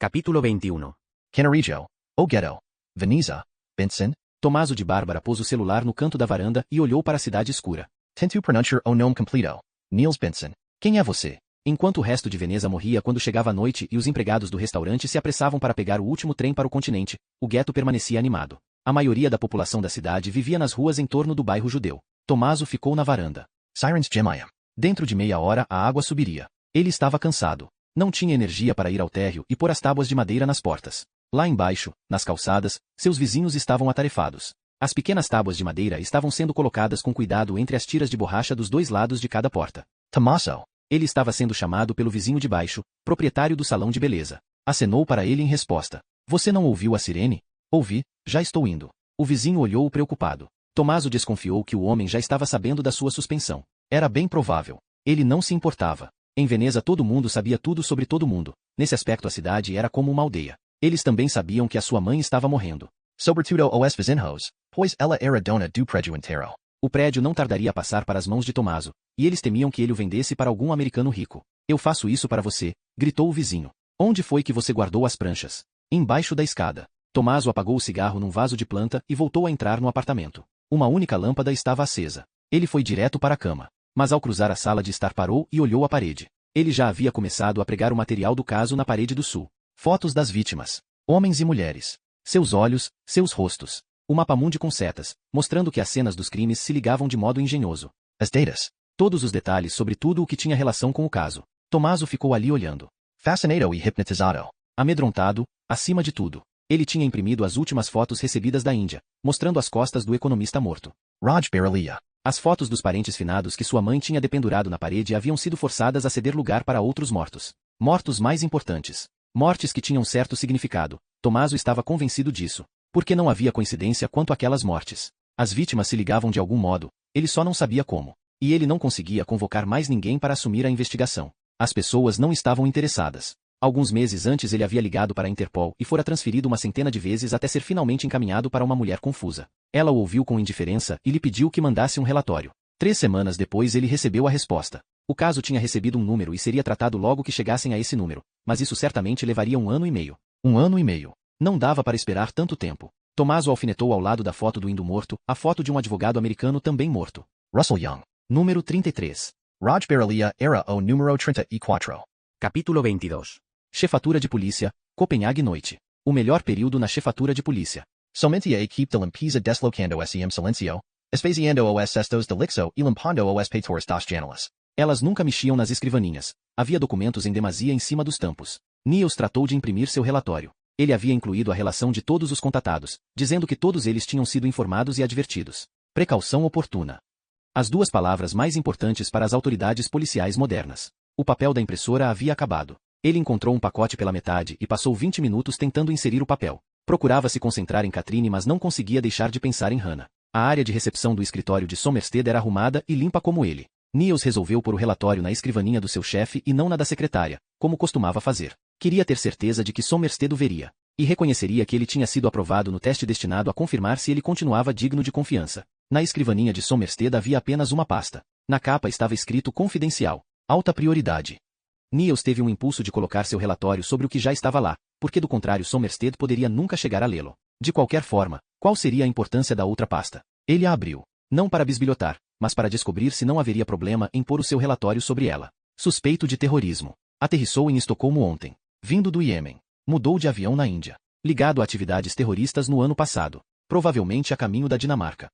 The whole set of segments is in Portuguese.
Capítulo 21. Canarijo, O Ghetto, Veneza, Benson, Tommaso de Bárbara pôs o celular no canto da varanda e olhou para a cidade escura. Tento pronunciar o nome completo, Niels Benson. Quem é você? Enquanto o resto de Veneza morria quando chegava a noite e os empregados do restaurante se apressavam para pegar o último trem para o continente, o gueto permanecia animado. A maioria da população da cidade vivia nas ruas em torno do bairro judeu. Tommaso ficou na varanda. Sirens Gemayam. Dentro de meia hora a água subiria. Ele estava cansado. Não tinha energia para ir ao térreo e pôr as tábuas de madeira nas portas. Lá embaixo, nas calçadas, seus vizinhos estavam atarefados. As pequenas tábuas de madeira estavam sendo colocadas com cuidado entre as tiras de borracha dos dois lados de cada porta. Tommaso. Ele estava sendo chamado pelo vizinho de baixo, proprietário do salão de beleza. Acenou para ele em resposta. Você não ouviu a sirene? Ouvi, já estou indo. O vizinho olhou preocupado. Tommaso desconfiou que o homem já estava sabendo da sua suspensão. Era bem provável. Ele não se importava. Em Veneza todo mundo sabia tudo sobre todo mundo. Nesse aspecto a cidade era como uma aldeia. Eles também sabiam que a sua mãe estava morrendo. Sobretudo os vizinhos, pois ela era dona do prédio inteiro. O prédio não tardaria a passar para as mãos de Tommaso, e eles temiam que ele o vendesse para algum americano rico. Eu faço isso para você, gritou o vizinho. Onde foi que você guardou as pranchas? Embaixo da escada. Tommaso apagou o cigarro num vaso de planta e voltou a entrar no apartamento. Uma única lâmpada estava acesa. Ele foi direto para a cama. Mas ao cruzar a sala de estar parou e olhou a parede. Ele já havia começado a pregar o material do caso na parede do sul. Fotos das vítimas. Homens e mulheres. Seus olhos, seus rostos. O mapa-mundi com setas, mostrando que as cenas dos crimes se ligavam de modo engenhoso. As datas. Todos os detalhes sobre tudo o que tinha relação com o caso. Tommaso ficou ali olhando. Fascinado e hipnotizado. Amedrontado, acima de tudo. Ele tinha imprimido as últimas fotos recebidas da Índia, mostrando as costas do economista morto. Raj Baralia. As fotos dos parentes finados que sua mãe tinha dependurado na parede haviam sido forçadas a ceder lugar para outros mortos. Mortos mais importantes. Mortes que tinham certo significado. Tommaso estava convencido disso. Porque não havia coincidência quanto àquelas mortes. As vítimas se ligavam de algum modo, ele só não sabia como. E ele não conseguia convocar mais ninguém para assumir a investigação. As pessoas não estavam interessadas. Alguns meses antes ele havia ligado para a Interpol e fora transferido uma centena de vezes até ser finalmente encaminhado para uma mulher confusa. Ela o ouviu com indiferença e lhe pediu que mandasse um relatório. 3 semanas depois ele recebeu a resposta. O caso tinha recebido um número e seria tratado logo que chegassem a esse número, mas isso certamente levaria 1 ano e meio. 1 ano e meio. Não dava para esperar tanto tempo. Tommaso alfinetou ao lado da foto do índio morto, a foto de um advogado americano também morto. Russell Young. Número 33. Raj Baralia era o número 34. Capítulo 22. Chefatura de Polícia, Copenhague noite. O melhor período na chefatura de polícia. Somente a equipe de limpeza deslocando sem silencio, esvaziando os cestos de lixo e limpando os peitores das janelas. Elas nunca mexiam nas escrivaninhas. Havia documentos em demasia em cima dos tampos. Niels tratou de imprimir seu relatório. Ele havia incluído a relação de todos os contatados, dizendo que todos eles tinham sido informados e advertidos. Precaução oportuna. As 2 palavras mais importantes para as autoridades policiais modernas. O papel da impressora havia acabado. Ele encontrou um pacote pela metade e passou 20 minutos tentando inserir o papel. Procurava se concentrar em Catherine, mas não conseguia deixar de pensar em Hannah. A área de recepção do escritório de Sommersted era arrumada e limpa como ele. Niels resolveu pôr o relatório na escrivaninha do seu chefe e não na da secretária, como costumava fazer. Queria ter certeza de que Sommersted o veria. E reconheceria que ele tinha sido aprovado no teste destinado a confirmar se ele continuava digno de confiança. Na escrivaninha de Sommersted havia apenas uma pasta. Na capa estava escrito confidencial. Alta prioridade. Niels teve um impulso de colocar seu relatório sobre o que já estava lá, porque do contrário Sommersted poderia nunca chegar a lê-lo. De qualquer forma, qual seria a importância da outra pasta? Ele a abriu. Não para bisbilhotar, mas para descobrir se não haveria problema em pôr o seu relatório sobre ela. Suspeito de terrorismo. Aterrissou em Estocolmo ontem. Vindo do Iêmen. Mudou de avião na Índia. Ligado a atividades terroristas no ano passado. Provavelmente a caminho da Dinamarca.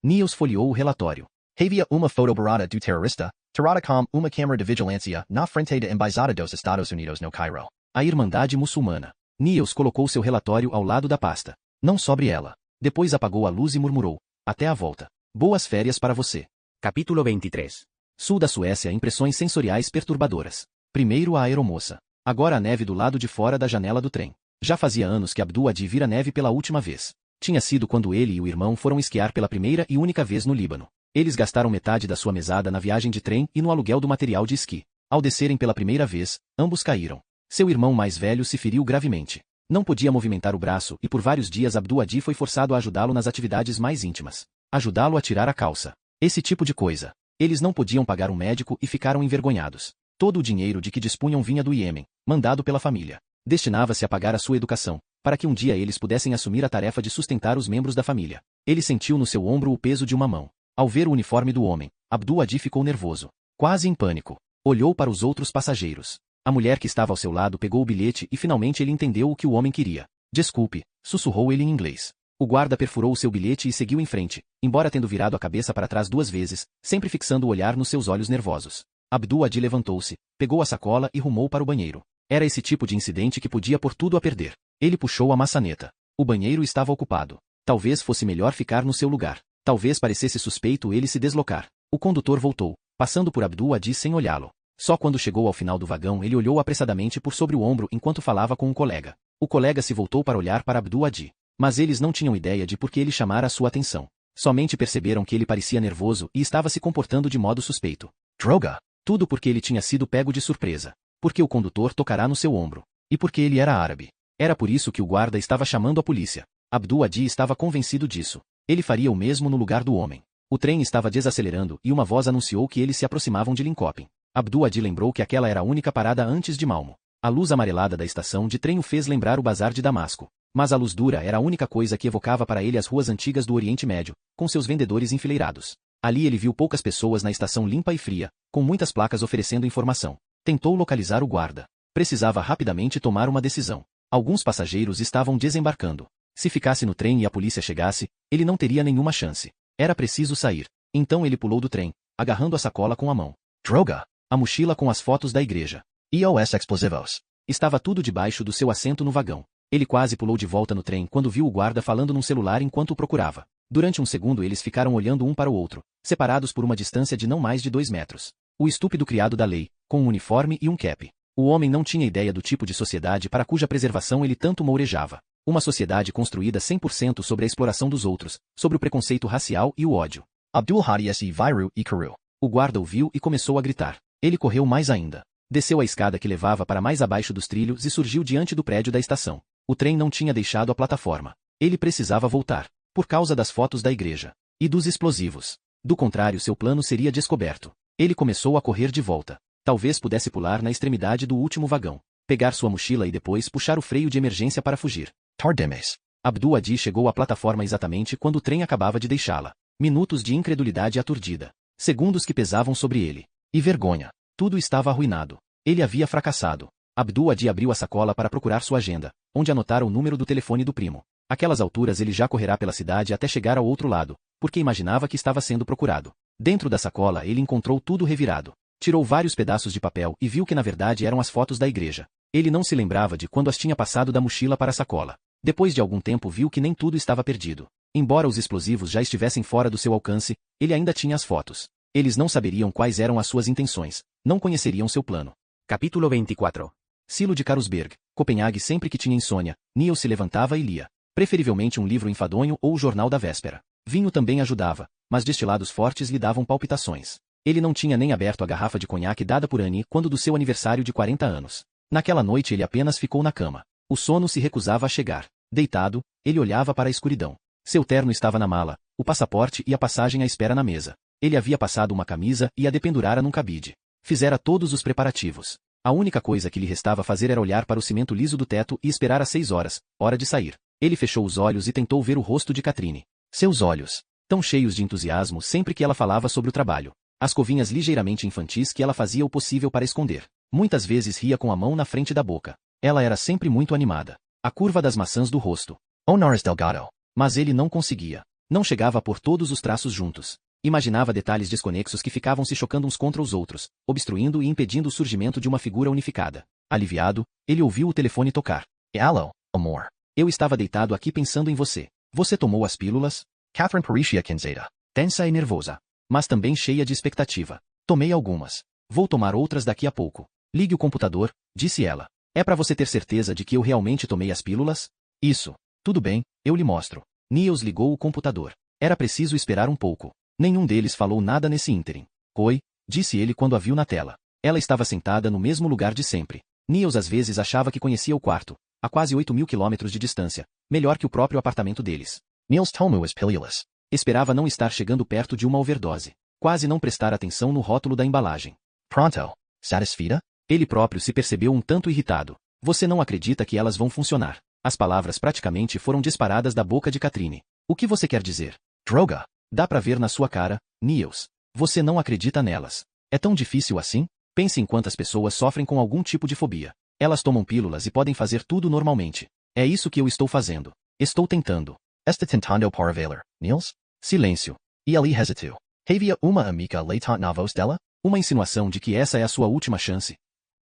Niels folheou o relatório. Havia uma foto barata do terrorista, tirada com uma câmera de vigilância na frente da embaixada dos Estados Unidos no Cairo. A Irmandade Muçulmana. Niels colocou seu relatório ao lado da pasta. Não sobre ela. Depois apagou a luz e murmurou. Até a volta. Boas férias para você. Capítulo 23. Sul da Suécia. Impressões sensoriais perturbadoras. Primeiro a aeromoça. Agora a neve do lado de fora da janela do trem. Já fazia anos que Abdul Adi vira neve pela última vez. Tinha sido quando ele e o irmão foram esquiar pela primeira e única vez no Líbano. Eles gastaram metade da sua mesada na viagem de trem e no aluguel do material de esqui. Ao descerem pela primeira vez, ambos caíram. Seu irmão mais velho se feriu gravemente. Não podia movimentar o braço e por vários dias Abdul Adi foi forçado a ajudá-lo nas atividades mais íntimas. Ajudá-lo a tirar a calça. Esse tipo de coisa. Eles não podiam pagar um médico e ficaram envergonhados. Todo o dinheiro de que dispunham vinha do Iêmen, mandado pela família. Destinava-se a pagar a sua educação, para que um dia eles pudessem assumir a tarefa de sustentar os membros da família. Ele sentiu no seu ombro o peso de uma mão. Ao ver o uniforme do homem, Abdul-Adi ficou nervoso. Quase em pânico. Olhou para os outros passageiros. A mulher que estava ao seu lado pegou o bilhete e finalmente ele entendeu o que o homem queria. Desculpe, sussurrou ele em inglês. O guarda perfurou o seu bilhete e seguiu em frente, embora tendo virado a cabeça para trás 2 vezes, sempre fixando o olhar nos seus olhos nervosos. Abdul-Adi levantou-se, pegou a sacola e rumou para o banheiro. Era esse tipo de incidente que podia pôr tudo a perder. Ele puxou a maçaneta. O banheiro estava ocupado. Talvez fosse melhor ficar no seu lugar. Talvez parecesse suspeito ele se deslocar. O condutor voltou, passando por Abdul-Adi sem olhá-lo. Só quando chegou ao final do vagão ele olhou apressadamente por sobre o ombro enquanto falava com um colega. O colega se voltou para olhar para Abdul-Adi. Mas eles não tinham ideia de por que ele chamara a sua atenção. Somente perceberam que ele parecia nervoso e estava se comportando de modo suspeito. Droga! Tudo porque ele tinha sido pego de surpresa. Porque o condutor tocará no seu ombro. E porque ele era árabe. Era por isso que o guarda estava chamando a polícia. Abdul-Adi estava convencido disso. Ele faria o mesmo no lugar do homem. O trem estava desacelerando e uma voz anunciou que eles se aproximavam de Linköping. Abdul-Adi lembrou que aquela era a única parada antes de Malmo. A luz amarelada da estação de trem o fez lembrar o bazar de Damasco. Mas a luz dura era a única coisa que evocava para ele as ruas antigas do Oriente Médio, com seus vendedores enfileirados. Ali ele viu poucas pessoas na estação limpa e fria, com muitas placas oferecendo informação. Tentou localizar o guarda. Precisava rapidamente tomar uma decisão. Alguns passageiros estavam desembarcando. Se ficasse no trem e a polícia chegasse, ele não teria nenhuma chance. Era preciso sair. Então ele pulou do trem, agarrando a sacola com a mão. Droga! A mochila com as fotos da igreja. EOS explosivos. Estava tudo debaixo do seu assento no vagão. Ele quase pulou de volta no trem quando viu o guarda falando num celular enquanto o procurava. Durante um segundo eles ficaram olhando um para o outro, separados por uma distância de não mais de 2 metros. O estúpido criado da lei, com um uniforme e um cap. O homem não tinha ideia do tipo de sociedade para cuja preservação ele tanto mourejava. Uma sociedade construída 100% sobre a exploração dos outros, sobre o preconceito racial e o ódio. Abdul-Hadi se viru e karu. O guarda ouviu e começou a gritar. Ele correu mais ainda. Desceu a escada que levava para mais abaixo dos trilhos e surgiu diante do prédio da estação. O trem não tinha deixado a plataforma. Ele precisava voltar, por causa das fotos da igreja. E dos explosivos. Do contrário seu plano seria descoberto. Ele começou a correr de volta. Talvez pudesse pular na extremidade do último vagão, pegar sua mochila e depois puxar o freio de emergência para fugir. Tardemes. Abdul-Adi chegou à plataforma exatamente quando o trem acabava de deixá-la. Minutos de incredulidade aturdida. Segundos que pesavam sobre ele. E vergonha. Tudo estava arruinado. Ele havia fracassado. Abdul-Adi abriu a sacola para procurar sua agenda, onde anotara o número do telefone do primo. Aquelas alturas ele já correrá pela cidade até chegar ao outro lado, porque imaginava que estava sendo procurado. Dentro da sacola ele encontrou tudo revirado. Tirou vários pedaços de papel e viu que na verdade eram as fotos da igreja. Ele não se lembrava de quando as tinha passado da mochila para a sacola. Depois de algum tempo viu que nem tudo estava perdido. Embora os explosivos já estivessem fora do seu alcance, ele ainda tinha as fotos. Eles não saberiam quais eram as suas intenções, não conheceriam seu plano. Capítulo 24. Silo de Carlsberg, Copenhague. Sempre que tinha insônia, Niels se levantava e lia. Preferivelmente um livro enfadonho ou o jornal da véspera. Vinho também ajudava, mas destilados fortes lhe davam palpitações. Ele não tinha nem aberto a garrafa de conhaque dada por Annie quando do seu aniversário de 40 anos. Naquela noite ele apenas ficou na cama. O sono se recusava a chegar. Deitado, ele olhava para a escuridão. Seu terno estava na mala, o passaporte e a passagem à espera na mesa. Ele havia passado uma camisa e a dependurara num cabide. Fizera todos os preparativos. A única coisa que lhe restava fazer era olhar para o cimento liso do teto e esperar às 6 horas, hora de sair. Ele fechou os olhos e tentou ver o rosto de Katrine. Seus olhos, tão cheios de entusiasmo sempre que ela falava sobre o trabalho. As covinhas ligeiramente infantis que ela fazia o possível para esconder. Muitas vezes ria com a mão na frente da boca. Ela era sempre muito animada. A curva das maçãs do rosto. Honoris Delgado. Mas ele não conseguia. Não chegava a pôr todos os traços juntos. Imaginava detalhes desconexos que ficavam se chocando uns contra os outros, obstruindo e impedindo o surgimento de uma figura unificada. Aliviado, ele ouviu o telefone tocar. Alô, amor. Eu estava deitado aqui pensando em você. Você tomou as pílulas? Catherine parecia cansada. Tensa e nervosa. Mas também cheia de expectativa. Tomei algumas. Vou tomar outras daqui a pouco. Ligue o computador, disse ela. É para você ter certeza de que eu realmente tomei as pílulas? Isso. Tudo bem, eu lhe mostro. Niels ligou o computador. Era preciso esperar um pouco. Nenhum deles falou nada nesse ínterim. Oi, disse ele quando a viu na tela. Ela estava sentada no mesmo lugar de sempre. Niels às vezes achava que conhecia o quarto, a quase 8.000 quilômetros de distância, melhor que o próprio apartamento deles. Niels Tomu was pilulous. Esperava não estar chegando perto de uma overdose. Quase não prestar atenção no rótulo da embalagem. Pronto. Satisfeita? Ele próprio se percebeu um tanto irritado. Você não acredita que elas vão funcionar. As palavras praticamente foram disparadas da boca de Katrine. O que você quer dizer? Droga. Dá pra ver na sua cara, Niels. Você não acredita nelas. É tão difícil assim? Pense em quantas pessoas sofrem com algum tipo de fobia. Elas tomam pílulas e podem fazer tudo normalmente. É isso que eu estou fazendo. Estou tentando. Está tentando para valer, Niels? Silêncio. E ali hesitou. Havia uma amiga latente na voz dela? Uma insinuação de que essa é a sua última chance.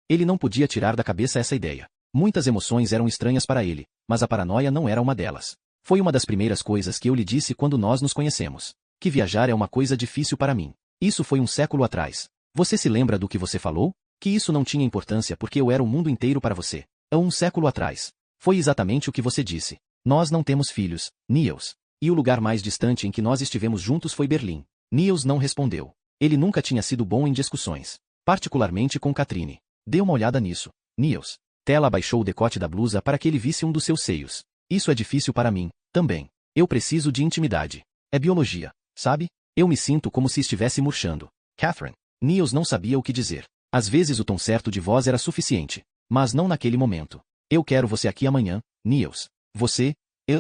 Ele não podia tirar da cabeça essa ideia. Muitas emoções eram estranhas para ele, mas a paranoia não era uma delas. Foi uma das primeiras coisas que eu lhe disse quando nós nos conhecemos. Que viajar é uma coisa difícil para mim. Isso foi um século atrás. Você se lembra do que você falou? Que isso não tinha importância porque eu era o mundo inteiro para você. Há um século atrás. Foi exatamente o que você disse. Nós não temos filhos, Niels. E o lugar mais distante em que nós estivemos juntos foi Berlim. Niels não respondeu. Ele nunca tinha sido bom em discussões. Particularmente com Katrine. Dê uma olhada nisso, Niels. Tela abaixou o decote da blusa para que ele visse um dos seus seios. Isso é difícil para mim, também. Eu preciso de intimidade. É biologia, sabe? Eu me sinto como se estivesse murchando. Catherine. Niels não sabia o que dizer. Às vezes o tom certo de voz era suficiente. Mas não naquele momento. Eu quero você aqui amanhã, Niels. Você?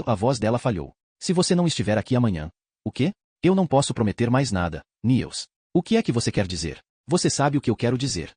A voz dela falhou. Se você não estiver aqui amanhã. O quê? Eu não posso prometer mais nada, Niels. O que é que você quer dizer? Você sabe o que eu quero dizer.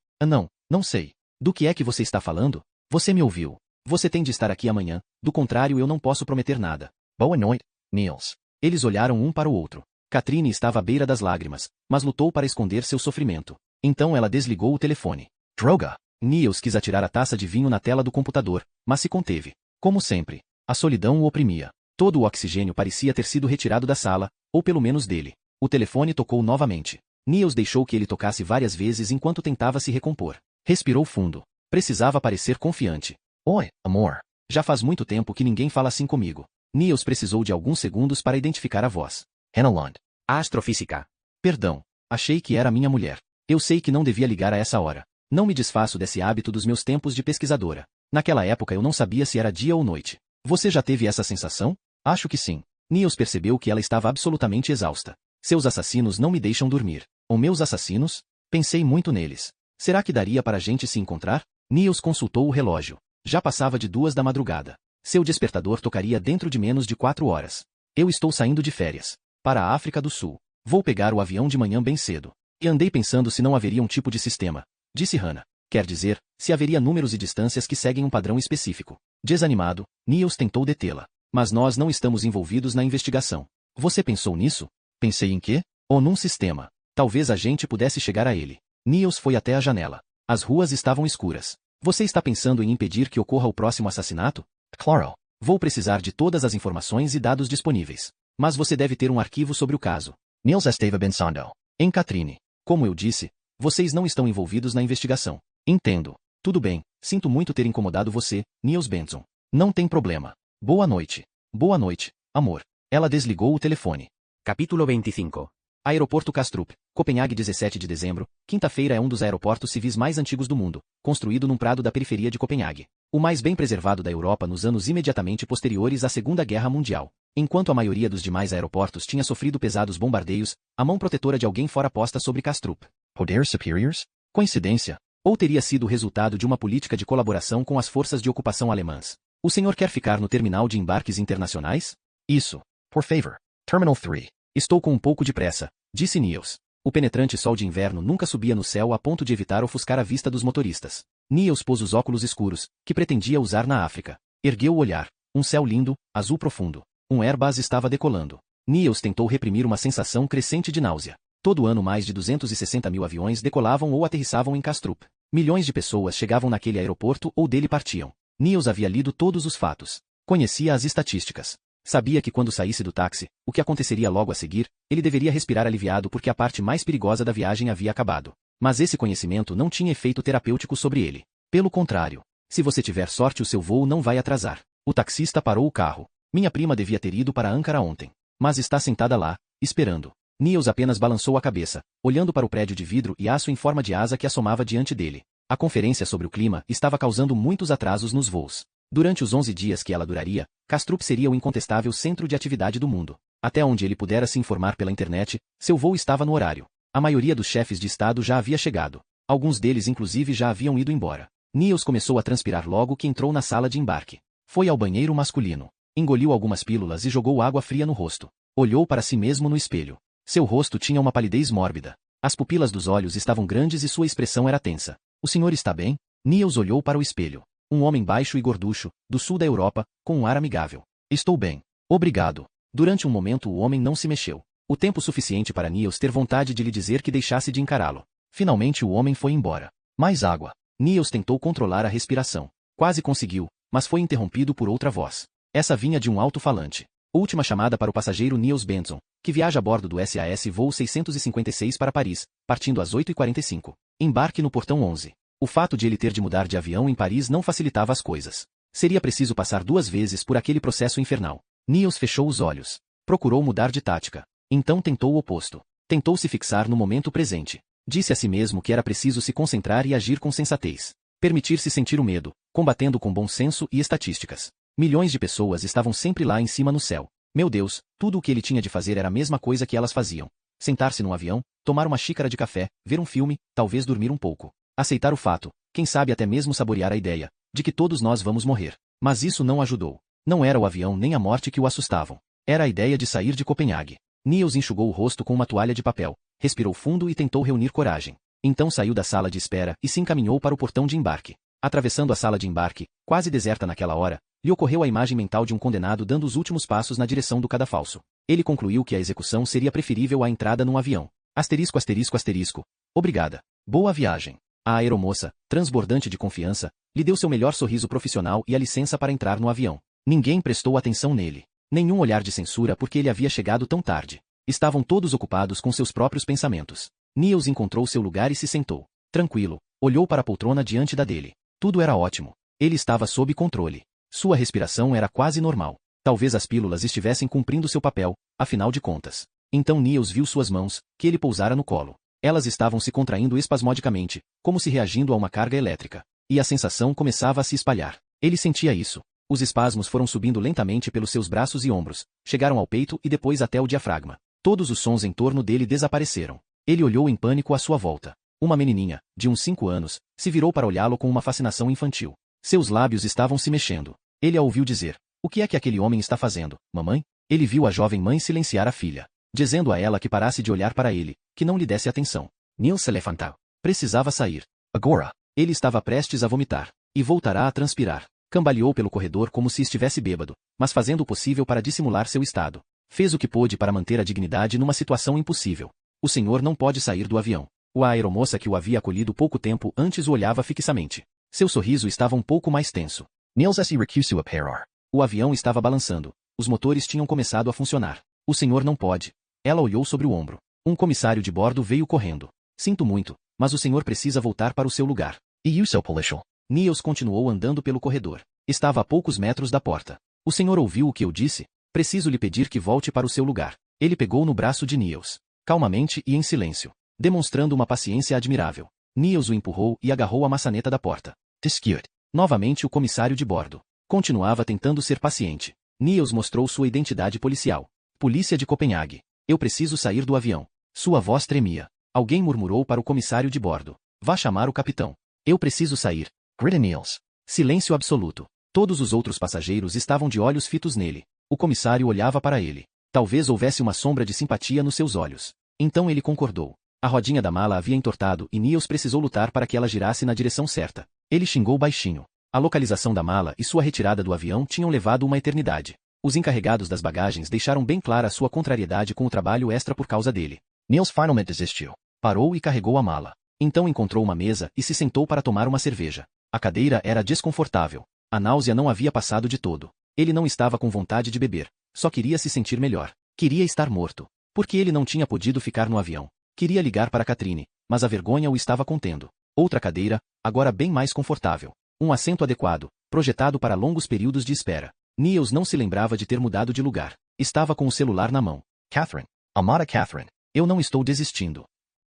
Não sei. Do que é que você está falando? Você me ouviu. Você tem de estar aqui amanhã, do contrário eu não posso prometer nada. Boa noite, Niels. Eles olharam um para o outro. Katrine estava à beira das lágrimas, mas lutou para esconder seu sofrimento. Então ela desligou o telefone. Droga. Niels quis atirar a taça de vinho na tela do computador, mas se conteve. Como sempre, a solidão o oprimia. Todo o oxigênio parecia ter sido retirado da sala, ou pelo menos dele. O telefone tocou novamente. Niels deixou que ele tocasse várias vezes enquanto tentava se recompor. Respirou fundo. Precisava parecer confiante. Oi, amor. Já faz muito tempo que ninguém fala assim comigo. Niels precisou de alguns segundos para identificar a voz. Hannah. A astrofísica. Perdão. Achei que era minha mulher. Eu sei que não devia ligar a essa hora. Não me desfaço desse hábito dos meus tempos de pesquisadora. Naquela época eu não sabia se era dia ou noite. Você já teve essa sensação? Acho que sim. Niels percebeu que ela estava absolutamente exausta. Seus assassinos não me deixam dormir. Ou meus assassinos? Pensei muito neles. Será que daria para a gente se encontrar? Niels consultou o relógio. Já passava de 2 da madrugada. Seu despertador tocaria dentro de menos de 4 horas. Eu estou saindo de férias. Para a África do Sul. Vou pegar o avião de manhã bem cedo. E andei pensando se não haveria um tipo de sistema. Disse Hannah. Quer dizer, se haveria números e distâncias que seguem um padrão específico. Desanimado, Niels tentou detê-la. Mas nós não estamos envolvidos na investigação. Você pensou nisso? Pensei em quê? Ou num sistema. Talvez a gente pudesse chegar a ele. Niels foi até a janela. As ruas estavam escuras. Você está pensando em impedir que ocorra o próximo assassinato? Claro. Vou precisar de todas as informações e dados disponíveis. Mas você deve ter um arquivo sobre o caso. Niels estava pensando. Em Katrine. Como eu disse, vocês não estão envolvidos na investigação. Entendo. Tudo bem, sinto muito ter incomodado você, Niels Benson. Não tem problema. Boa noite. Boa noite, amor. Ela desligou o telefone. Capítulo 25. Aeroporto Kastrup, Copenhague 17 de dezembro, quinta-feira é um dos aeroportos civis mais antigos do mundo, construído num prado da periferia de Copenhague. O mais bem preservado da Europa nos anos imediatamente posteriores à Segunda Guerra Mundial. Enquanto a maioria dos demais aeroportos tinha sofrido pesados bombardeios, a mão protetora de alguém fora posta sobre Kastrup. Poderes superiores? Coincidência? Ou teria sido o resultado de uma política de colaboração com as forças de ocupação alemãs? O senhor quer ficar no terminal de embarques internacionais? Isso. Por favor. Terminal 3. Estou com um pouco de pressa, disse Niels. O penetrante sol de inverno nunca subia no céu a ponto de evitar ofuscar a vista dos motoristas. Niels pôs os óculos escuros, que pretendia usar na África. Ergueu o olhar. Um céu lindo, azul profundo. Um Airbus estava decolando. Niels tentou reprimir uma sensação crescente de náusea. Todo ano mais de 260 mil aviões decolavam ou aterrissavam em Kastrup. Milhões de pessoas chegavam naquele aeroporto ou dele partiam. Niels havia lido todos os fatos. Conhecia as estatísticas. Sabia que quando saísse do táxi, o que aconteceria logo a seguir, ele deveria respirar aliviado porque a parte mais perigosa da viagem havia acabado. Mas esse conhecimento não tinha efeito terapêutico sobre ele. Pelo contrário. Se você tiver sorte o seu voo não vai atrasar. O taxista parou o carro. Minha prima devia ter ido para Ankara ontem. Mas está sentada lá, esperando. Niels apenas balançou a cabeça, olhando para o prédio de vidro e aço em forma de asa que assomava diante dele. A conferência sobre o clima estava causando muitos atrasos nos voos. Durante os 11 dias que ela duraria, Kastrup seria o incontestável centro de atividade do mundo. Até onde ele pudera se informar pela internet, seu voo estava no horário. A maioria dos chefes de estado já havia chegado. Alguns deles inclusive já haviam ido embora. Niels começou a transpirar logo que entrou na sala de embarque. Foi ao banheiro masculino. Engoliu algumas pílulas e jogou água fria no rosto. Olhou para si mesmo no espelho. Seu rosto tinha uma palidez mórbida. As pupilas dos olhos estavam grandes e sua expressão era tensa. O senhor está bem? Niels olhou para o espelho. Um homem baixo e gorducho, do sul da Europa, com um ar amigável. Estou bem. Obrigado. Durante um momento o homem não se mexeu. O tempo suficiente para Niels ter vontade de lhe dizer que deixasse de encará-lo. Finalmente o homem foi embora. Mais água. Niels tentou controlar a respiração. Quase conseguiu, mas foi interrompido por outra voz. Essa vinha de um alto-falante. Última chamada para o passageiro Niels Benson, que viaja a bordo do SAS voo 656 para Paris, partindo às 8h45. Embarque no portão 11. O fato de ele ter de mudar de avião em Paris não facilitava as coisas. Seria preciso passar 2 vezes por aquele processo infernal. Niels fechou os olhos. Procurou mudar de tática. Então tentou o oposto. Tentou se fixar no momento presente. Disse a si mesmo que era preciso se concentrar e agir com sensatez. Permitir-se sentir o medo, combatendo com bom senso e estatísticas. Milhões de pessoas estavam sempre lá em cima no céu. Meu Deus, tudo o que ele tinha de fazer era a mesma coisa que elas faziam. Sentar-se num avião, tomar uma xícara de café, ver um filme, talvez dormir um pouco. Aceitar o fato, quem sabe até mesmo saborear a ideia, de que todos nós vamos morrer. Mas isso não ajudou. Não era o avião nem a morte que o assustavam. Era a ideia de sair de Copenhague. Niels enxugou o rosto com uma toalha de papel, respirou fundo e tentou reunir coragem. Então saiu da sala de espera e se encaminhou para o portão de embarque. Atravessando a sala de embarque, quase deserta naquela hora, lhe ocorreu a imagem mental de um condenado dando os últimos passos na direção do cadafalso. Ele concluiu que a execução seria preferível à entrada num avião. Asterisco asterisco asterisco. Obrigada. Boa viagem. A aeromoça, transbordante de confiança, lhe deu seu melhor sorriso profissional e a licença para entrar no avião. Ninguém prestou atenção nele. Nenhum olhar de censura porque ele havia chegado tão tarde. Estavam todos ocupados com seus próprios pensamentos. Niels encontrou seu lugar e se sentou. Tranquilo, olhou para a poltrona diante da dele. Tudo era ótimo. Ele estava sob controle. Sua respiração era quase normal. Talvez as pílulas estivessem cumprindo seu papel, afinal de contas. Então Niels viu suas mãos, que ele pousara no colo. Elas estavam se contraindo espasmodicamente, como se reagindo a uma carga elétrica. E a sensação começava a se espalhar. Ele sentia isso. Os espasmos foram subindo lentamente pelos seus braços e ombros, chegaram ao peito e depois até o diafragma. Todos os sons em torno dele desapareceram. Ele olhou em pânico à sua volta. Uma menininha, de uns 5 anos, se virou para olhá-lo com uma fascinação infantil. Seus lábios estavam se mexendo. Ele a ouviu dizer: "O que é que aquele homem está fazendo, mamãe?" Ele viu a jovem mãe silenciar a filha, dizendo a ela que parasse de olhar para ele, que não lhe desse atenção. Niels se levantou. Precisava sair. Agora. Ele estava prestes a vomitar. E voltará a transpirar. Cambaleou pelo corredor como se estivesse bêbado, mas fazendo o possível para dissimular seu estado. Fez o que pôde para manter a dignidade numa situação impossível. O senhor não pode sair do avião. A aeromoça que o havia acolhido pouco tempo antes o olhava fixamente. Seu sorriso estava um pouco mais tenso. Niels se recusou a parar. O avião estava balançando. Os motores tinham começado a funcionar. O senhor não pode. Ela olhou sobre o ombro. Um comissário de bordo veio correndo. Sinto muito, mas o senhor precisa voltar para o seu lugar. E o seu policial? Niels continuou andando pelo corredor. Estava a poucos metros da porta. O senhor ouviu o que eu disse? Preciso lhe pedir que volte para o seu lugar. Ele pegou no braço de Niels. Calmamente e em silêncio. Demonstrando uma paciência admirável. Niels o empurrou e agarrou a maçaneta da porta. Discute. Novamente o comissário de bordo. Continuava tentando ser paciente. Niels mostrou sua identidade policial. Polícia de Copenhague. Eu preciso sair do avião. Sua voz tremia. Alguém murmurou para o comissário de bordo. Vá chamar o capitão. Eu preciso sair. Grita Niels. Silêncio absoluto. Todos os outros passageiros estavam de olhos fitos nele. O comissário olhava para ele. Talvez houvesse uma sombra de simpatia nos seus olhos. Então ele concordou. A rodinha da mala havia entortado e Niels precisou lutar para que ela girasse na direção certa. Ele xingou baixinho. A localização da mala e sua retirada do avião tinham levado uma eternidade. Os encarregados das bagagens deixaram bem clara sua contrariedade com o trabalho extra por causa dele. Niels finalmente desistiu. Parou e carregou a mala. Então encontrou uma mesa e se sentou para tomar uma cerveja. A cadeira era desconfortável. A náusea não havia passado de todo. Ele não estava com vontade de beber. Só queria se sentir melhor. Queria estar morto. Porque ele não tinha podido ficar no avião. Queria ligar para Catherine, mas a vergonha o estava contendo. Outra cadeira, agora bem mais confortável. Um assento adequado, projetado para longos períodos de espera. Niels não se lembrava de ter mudado de lugar. Estava com o celular na mão. Catherine. Amada Catherine. Eu não estou desistindo.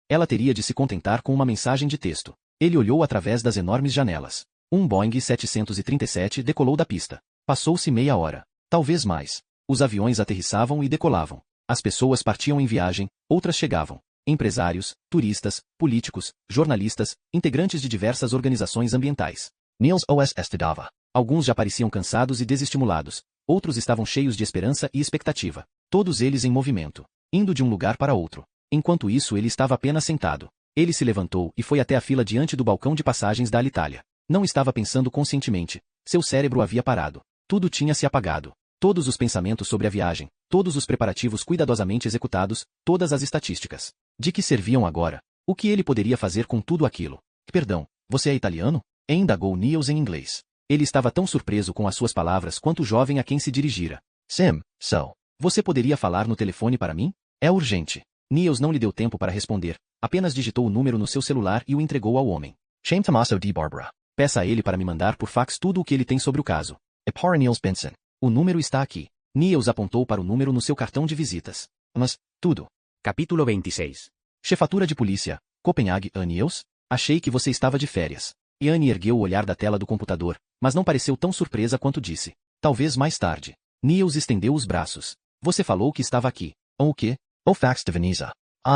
Ela teria de se contentar com uma mensagem de texto. Ele olhou através das enormes janelas. Um Boeing 737 decolou da pista. Passou-se meia hora. Talvez mais. Os aviões aterrissavam e decolavam. As pessoas partiam em viagem, outras chegavam. empresários, turistas, políticos, jornalistas, integrantes de diversas organizações ambientais. Niels os estudava. Alguns já pareciam cansados e desestimulados, outros estavam cheios de esperança e expectativa. Todos eles em movimento, indo de um lugar para outro. Enquanto isso ele estava apenas sentado. Ele se levantou e foi até a fila diante do balcão de passagens da Alitalia. Não estava pensando conscientemente. Seu cérebro havia parado. Tudo tinha se apagado. Todos os pensamentos sobre a viagem, todos os preparativos cuidadosamente executados, todas as estatísticas. De que serviam agora? O que ele poderia fazer com tudo aquilo? Perdão, você é italiano? Indagou Niels em inglês. Ele estava tão surpreso com as suas palavras quanto o jovem a quem se dirigira. Sim, so. Você poderia falar no telefone para mim? É urgente. Niels não lhe deu tempo para responder, apenas digitou o número no seu celular e o entregou ao homem. Chame Tommaso di Barbara. Peça a ele para me mandar por fax tudo o que ele tem sobre o caso. E para Niels Benson. O número está aqui. Niels apontou para o número no seu cartão de visitas. Mas, tudo. Capítulo 26. Chefatura de polícia, Copenhague, Niels? Achei que você estava de férias. Annie ergueu o olhar da tela do computador, mas não pareceu tão surpresa quanto disse. Talvez mais tarde. Niels estendeu os braços. Você falou que estava aqui. O quê? O fax de Veneza.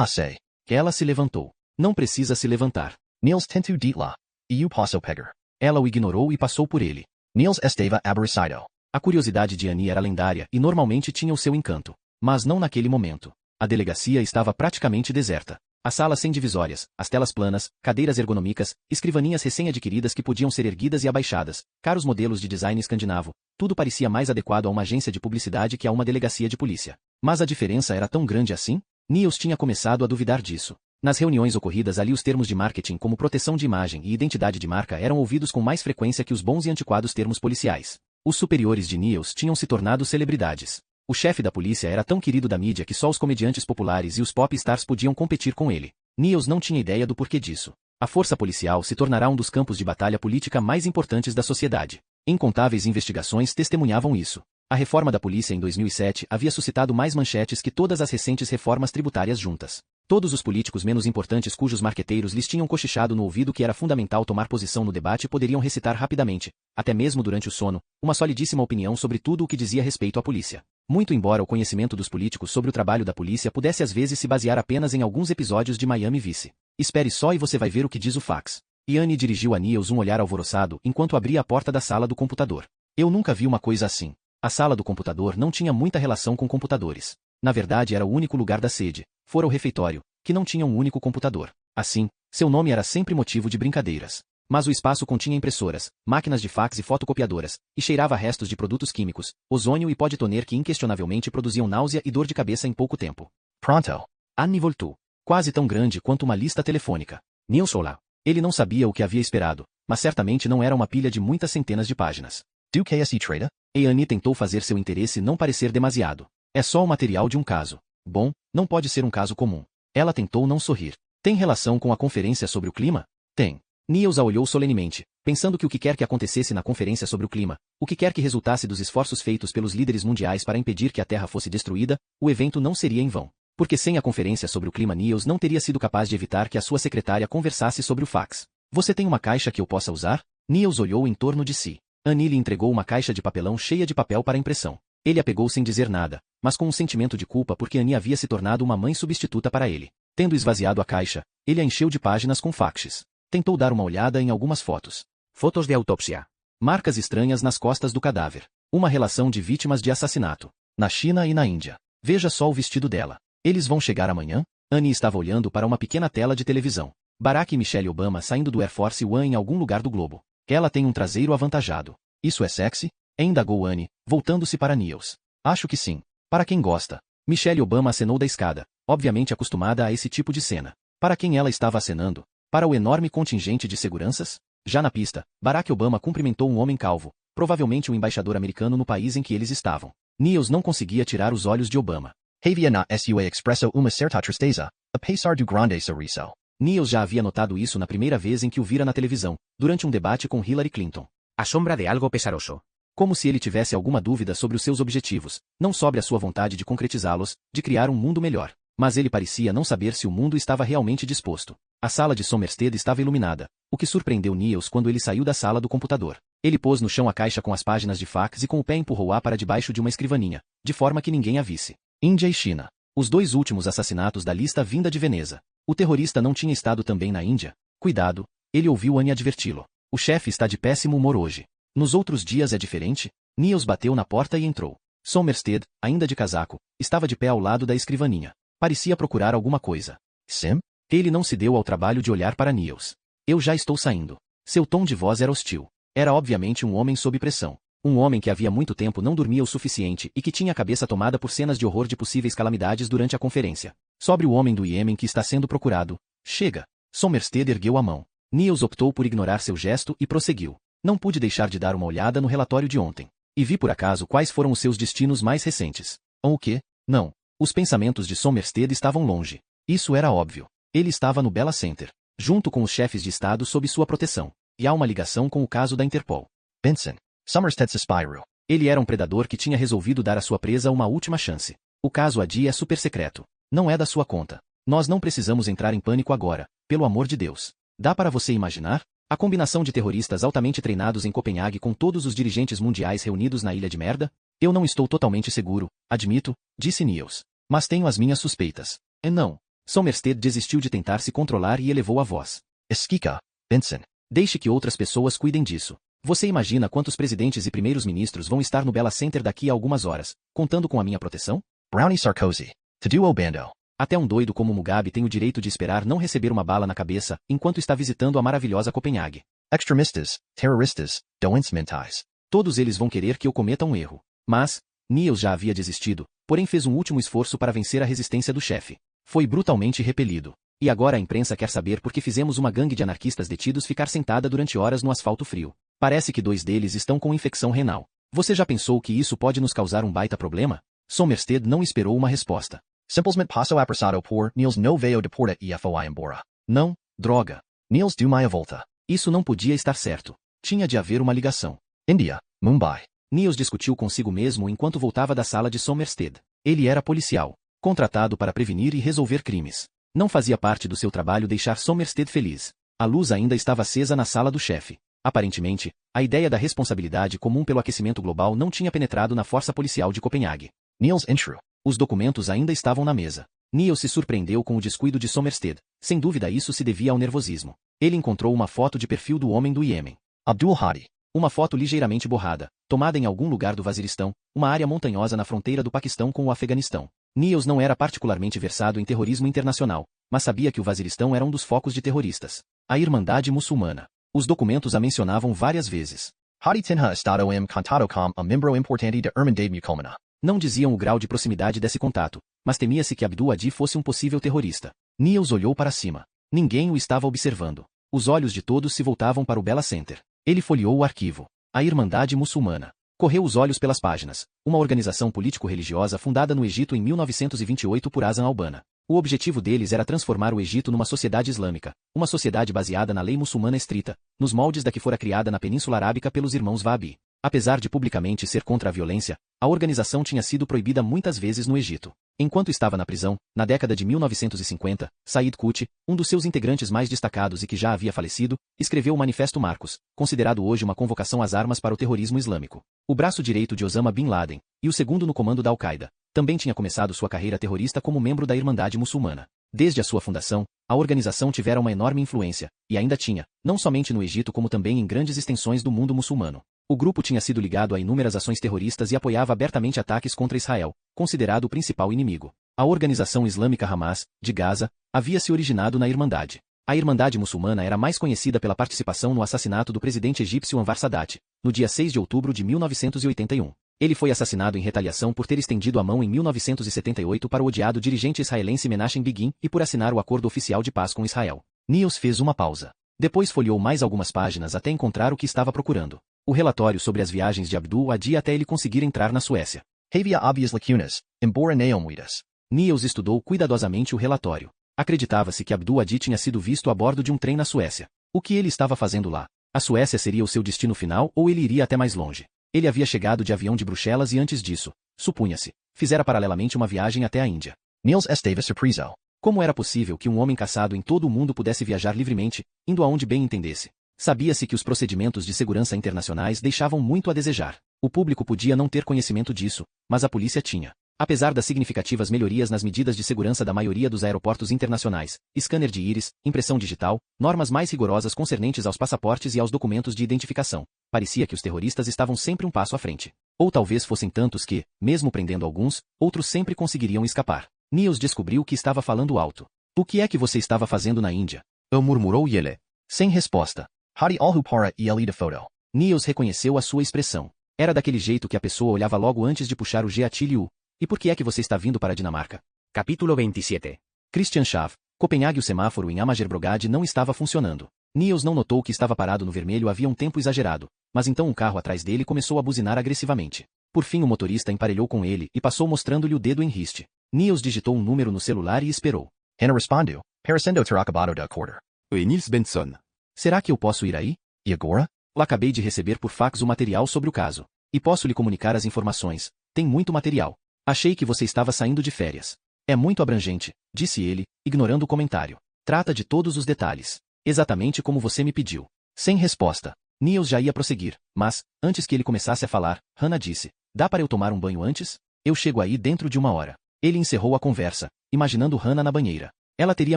Sei. Ela se levantou. Não precisa se levantar. Niels tentou dit lá. E o posso pegar. Ela o ignorou e passou por ele. Niels estava aborrecido. A curiosidade de Annie era lendária e normalmente tinha o seu encanto. Mas não naquele momento. A delegacia estava praticamente deserta. As salas sem divisórias, as telas planas, cadeiras ergonômicas, escrivaninhas recém-adquiridas que podiam ser erguidas e abaixadas, caros modelos de design escandinavo, tudo parecia mais adequado a uma agência de publicidade que a uma delegacia de polícia. Mas a diferença era tão grande assim? Niels tinha começado a duvidar disso. Nas reuniões ocorridas ali os termos de marketing como proteção de imagem e identidade de marca eram ouvidos com mais frequência que os bons e antiquados termos policiais. Os superiores de Niels tinham se tornado celebridades. O chefe da polícia era tão querido da mídia que só os comediantes populares e os pop stars podiam competir com ele. Niels não tinha ideia do porquê disso. A força policial se tornará um dos campos de batalha política mais importantes da sociedade. Incontáveis investigações testemunhavam isso. A reforma da polícia em 2007 havia suscitado mais manchetes que todas as recentes reformas tributárias juntas. Todos os políticos menos importantes cujos marqueteiros lhes tinham cochichado no ouvido que era fundamental tomar posição no debate poderiam recitar rapidamente, até mesmo durante o sono, uma solidíssima opinião sobre tudo o que dizia respeito à polícia. Muito embora o conhecimento dos políticos sobre o trabalho da polícia pudesse às vezes se basear apenas em alguns episódios de Miami Vice. Espere só e você vai ver o que diz o fax. Annie dirigiu a Niels um olhar alvoroçado enquanto abria a porta da sala do computador. Eu nunca vi uma coisa assim. A sala do computador não tinha muita relação com computadores. Na verdade era o único lugar da sede, fora o refeitório, que não tinha um único computador. Assim, seu nome era sempre motivo de brincadeiras. Mas o espaço continha impressoras, máquinas de fax e fotocopiadoras, e cheirava a restos de produtos químicos, ozônio e pó de toner que inquestionavelmente produziam náusea e dor de cabeça em pouco tempo. Pronto. Annie voltou. Quase tão grande quanto uma lista telefônica. Niels olá. Ele não sabia o que havia esperado, mas certamente não era uma pilha de muitas centenas de páginas. Do KSE Trada? E Annie tentou fazer seu interesse não parecer demasiado. É só o material de um caso. Bom, não pode ser um caso comum. Ela tentou não sorrir. Tem relação com a conferência sobre o clima? Tem. Niels a olhou solenemente, pensando que o que quer que acontecesse na conferência sobre o clima, o que quer que resultasse dos esforços feitos pelos líderes mundiais para impedir que a Terra fosse destruída, o evento não seria em vão. Porque sem a conferência sobre o clima Niels não teria sido capaz de evitar que a sua secretária conversasse sobre o fax. Você tem uma caixa que eu possa usar? Niels olhou em torno de si. Annie lhe entregou uma caixa de papelão cheia de papel para impressão. Ele a pegou sem dizer nada, mas com um sentimento de culpa porque Annie havia se tornado uma mãe substituta para ele. Tendo esvaziado a caixa, ele a encheu de páginas com faxes. Tentou dar uma olhada em algumas fotos. Fotos de autópsia. Marcas estranhas nas costas do cadáver. Uma relação de vítimas de assassinato. Na China e na Índia. Veja só o vestido dela. Eles vão chegar amanhã? Annie estava olhando para uma pequena tela de televisão. Barack e Michelle Obama saindo do Air Force One em algum lugar do globo. Ela tem um traseiro avantajado. Isso é sexy? Indagou Annie, voltando-se para Niels. Acho que sim. Para quem gosta. Michelle Obama acenou da escada, obviamente acostumada a esse tipo de cena. Para quem ela estava acenando? Para o enorme contingente de seguranças? Já na pista, Barack Obama cumprimentou um homem calvo, provavelmente um embaixador americano no país em que eles estavam. Niels não conseguia tirar os olhos de Obama. Havia na sua expresso uma certa tristeza, apesar do grande sorriso. Niels já havia notado isso na primeira vez em que o vira na televisão, durante um debate com Hillary Clinton. A sombra de algo pesaroso. Como se ele tivesse alguma dúvida sobre os seus objetivos, não sobre a sua vontade de concretizá-los, de criar um mundo melhor. Mas ele parecia não saber se o mundo estava realmente disposto. A sala de Somerstead estava iluminada, o que surpreendeu Niels quando ele saiu da sala do computador. Ele pôs no chão a caixa com as páginas de fax e com o pé empurrou-a para debaixo de uma escrivaninha, de forma que ninguém a visse. Índia e China. Os 2 últimos assassinatos da lista vinda de Veneza. O terrorista não tinha estado também na Índia? Cuidado, ele ouviu Annie adverti-lo. O chefe está de péssimo humor hoje. Nos outros dias é diferente? Niels bateu na porta e entrou. Somerset, ainda de casaco, estava de pé ao lado da escrivaninha. Parecia procurar alguma coisa. Sim? Ele não se deu ao trabalho de olhar para Niels. Eu já estou saindo. Seu tom de voz era hostil. Era obviamente um homem sob pressão. Um homem que havia muito tempo não dormia o suficiente e que tinha a cabeça tomada por cenas de horror de possíveis calamidades durante a conferência. Sobre o homem do Iêmen que está sendo procurado. Chega. Somerset ergueu a mão. Niels optou por ignorar seu gesto e prosseguiu. Não pude deixar de dar uma olhada no relatório de ontem. E vi por acaso quais foram os seus destinos mais recentes. O quê? Não. Os pensamentos de Somerset estavam longe. Isso era óbvio. Ele estava no Bella Center, junto com os chefes de Estado sob sua proteção. E há uma ligação com o caso da Interpol. Benson. Somerset's Spyro. Ele era um predador que tinha resolvido dar à sua presa uma última chance. O caso Adi é super secreto. Não é da sua conta. Nós não precisamos entrar em pânico agora, pelo amor de Deus. Dá para você imaginar? A combinação de terroristas altamente treinados em Copenhague com todos os dirigentes mundiais reunidos na Ilha de Merda? Eu não estou totalmente seguro, admito, disse Niels. Mas tenho as minhas suspeitas. E não. Somerset desistiu de tentar se controlar e elevou a voz. Esquica, Benson. Deixe que outras pessoas cuidem disso. Você imagina quantos presidentes e primeiros-ministros vão estar no Bella Center daqui a algumas horas, contando com a minha proteção? Brownie Sarkozy. Tadeu Obando. Até um doido como Mugabe tem o direito de esperar não receber uma bala na cabeça enquanto está visitando a maravilhosa Copenhague. Extremistas, terroristas, doentes mentais. Todos eles vão querer que eu cometa um erro. Mas, Niels já havia desistido, porém fez um último esforço para vencer a resistência do chefe. Foi brutalmente repelido. E agora a imprensa quer saber por que fizemos uma gangue de anarquistas detidos ficar sentada durante horas no asfalto frio. Parece que 2 deles estão com infecção renal. Você já pensou que isso pode nos causar um baita problema? Somerset não esperou uma resposta. Simplesmente passo apressado por Niels no veio de porta e foi embora. Não, droga. Niels deu meia volta. Isso não podia estar certo. Tinha de haver uma ligação. Índia, Mumbai. Niels discutiu consigo mesmo enquanto voltava da sala de Somerset. Ele era policial, contratado para prevenir e resolver crimes. Não fazia parte do seu trabalho deixar Somerset feliz. A luz ainda estava acesa na sala do chefe. Aparentemente, a ideia da responsabilidade comum pelo aquecimento global não tinha penetrado na força policial de Copenhague. Niels intro. Os documentos ainda estavam na mesa. Niels se surpreendeu com o descuido de Somerset. Sem dúvida isso se devia ao nervosismo. Ele encontrou uma foto de perfil do homem do Iêmen. Abdul Hadi. Uma foto ligeiramente borrada, tomada em algum lugar do Vaziristão, uma área montanhosa na fronteira do Paquistão com o Afeganistão. Niels não era particularmente versado em terrorismo internacional, mas sabia que o Vaziristão era um dos focos de terroristas. A Irmandade Muçulmana. Os documentos a mencionavam várias vezes. Hadi tinha estado contado com a membro importante da Irmandade Muçulmana. Não diziam o grau de proximidade desse contato, mas temia-se que Abdul Hadi fosse um possível terrorista. Niels olhou para cima. Ninguém o estava observando. Os olhos de todos se voltavam para o Bella Center. Ele folheou o arquivo. A Irmandade Muçulmana. Correu os olhos pelas páginas. Uma organização político-religiosa fundada no Egito em 1928 por Hassan al-Banna. O objetivo deles era transformar o Egito numa sociedade islâmica, uma sociedade baseada na lei muçulmana estrita, nos moldes da que fora criada na Península Arábica pelos irmãos Wahhabi. Apesar de publicamente ser contra a violência, a organização tinha sido proibida muitas vezes no Egito. Enquanto estava na prisão, na década de 1950, Said Qutb, um dos seus integrantes mais destacados e que já havia falecido, escreveu o Manifesto Marcos, considerado hoje uma convocação às armas para o terrorismo islâmico. O braço direito de Osama Bin Laden, e o segundo no comando da Al-Qaeda, também tinha começado sua carreira terrorista como membro da Irmandade Muçulmana. Desde a sua fundação, a organização tivera uma enorme influência, e ainda tinha, não somente no Egito como também em grandes extensões do mundo muçulmano. O grupo tinha sido ligado a inúmeras ações terroristas e apoiava abertamente ataques contra Israel, considerado o principal inimigo. A organização islâmica Hamas, de Gaza, havia se originado na Irmandade. A Irmandade Muçulmana era mais conhecida pela participação no assassinato do presidente egípcio Anwar Sadat, no dia 6 de outubro de 1981. Ele foi assassinado em retaliação por ter estendido a mão em 1978 para o odiado dirigente israelense Menachem Begin e por assinar o acordo oficial de paz com Israel. Niels fez uma pausa. Depois folheou mais algumas páginas até encontrar o que estava procurando. O relatório sobre as viagens de Abdul Hadi até ele conseguir entrar na Suécia. Havia obvias lacunas, embora não muitas. Niels estudou cuidadosamente o relatório. Acreditava-se que Abdul Hadi tinha sido visto a bordo de um trem na Suécia. O que ele estava fazendo lá? A Suécia seria o seu destino final ou ele iria até mais longe? Ele havia chegado de avião de Bruxelas e antes disso, supunha-se, fizera paralelamente uma viagem até a Índia. Niels estava surpreso. Como era possível que um homem caçado em todo o mundo pudesse viajar livremente, indo aonde bem entendesse? Sabia-se que os procedimentos de segurança internacionais deixavam muito a desejar. O público podia não ter conhecimento disso, mas a polícia tinha. Apesar das significativas melhorias nas medidas de segurança da maioria dos aeroportos internacionais, scanner de íris, impressão digital, normas mais rigorosas concernentes aos passaportes e aos documentos de identificação, parecia que os terroristas estavam sempre um passo à frente. Ou talvez fossem tantos que, mesmo prendendo alguns, outros sempre conseguiriam escapar. Niels descobriu que estava falando alto. O que é que você estava fazendo na Índia? Murmurou ele. Sem resposta. Hadi alhu para ele de foto. Niels reconheceu a sua expressão. Era daquele jeito que a pessoa olhava logo antes de puxar o gatilho. E por que é que você está vindo para a Dinamarca? Capítulo 27. Christian Schaaf, Copenhague. O semáforo em Amagerbrogade não estava funcionando. Niels não notou que estava parado no vermelho havia um tempo exagerado, mas então um carro atrás dele começou a buzinar agressivamente. Por fim o motorista emparelhou com ele e passou mostrando-lhe o dedo em riste. Niels digitou um número no celular e esperou. Hena respondeu, parecendo ter acabado de acordar. Oi, Nils Benson. Será que eu posso ir aí? E agora? Acabei de receber por fax o material sobre o caso. E posso lhe comunicar as informações. Tem muito material. Achei que você estava saindo de férias. É muito abrangente, disse ele, ignorando o comentário. Trata de todos os detalhes. Exatamente como você me pediu. Sem resposta. Niels já ia prosseguir, mas, antes que ele começasse a falar, Hannah disse, dá para eu tomar um banho antes? Eu chego aí dentro de 1 hora. Ele encerrou a conversa, imaginando Hannah na banheira. Ela teria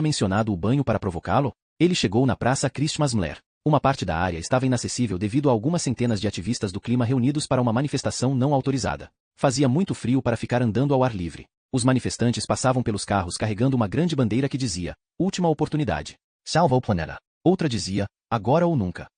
mencionado o banho para provocá-lo? Ele chegou na Praça Christmasmler. Uma parte da área estava inacessível devido a algumas centenas de ativistas do clima reunidos para uma manifestação não autorizada. Fazia muito frio para ficar andando ao ar livre. Os manifestantes passavam pelos carros carregando uma grande bandeira que dizia, última oportunidade. Salva o planeta. Outra dizia, agora ou nunca.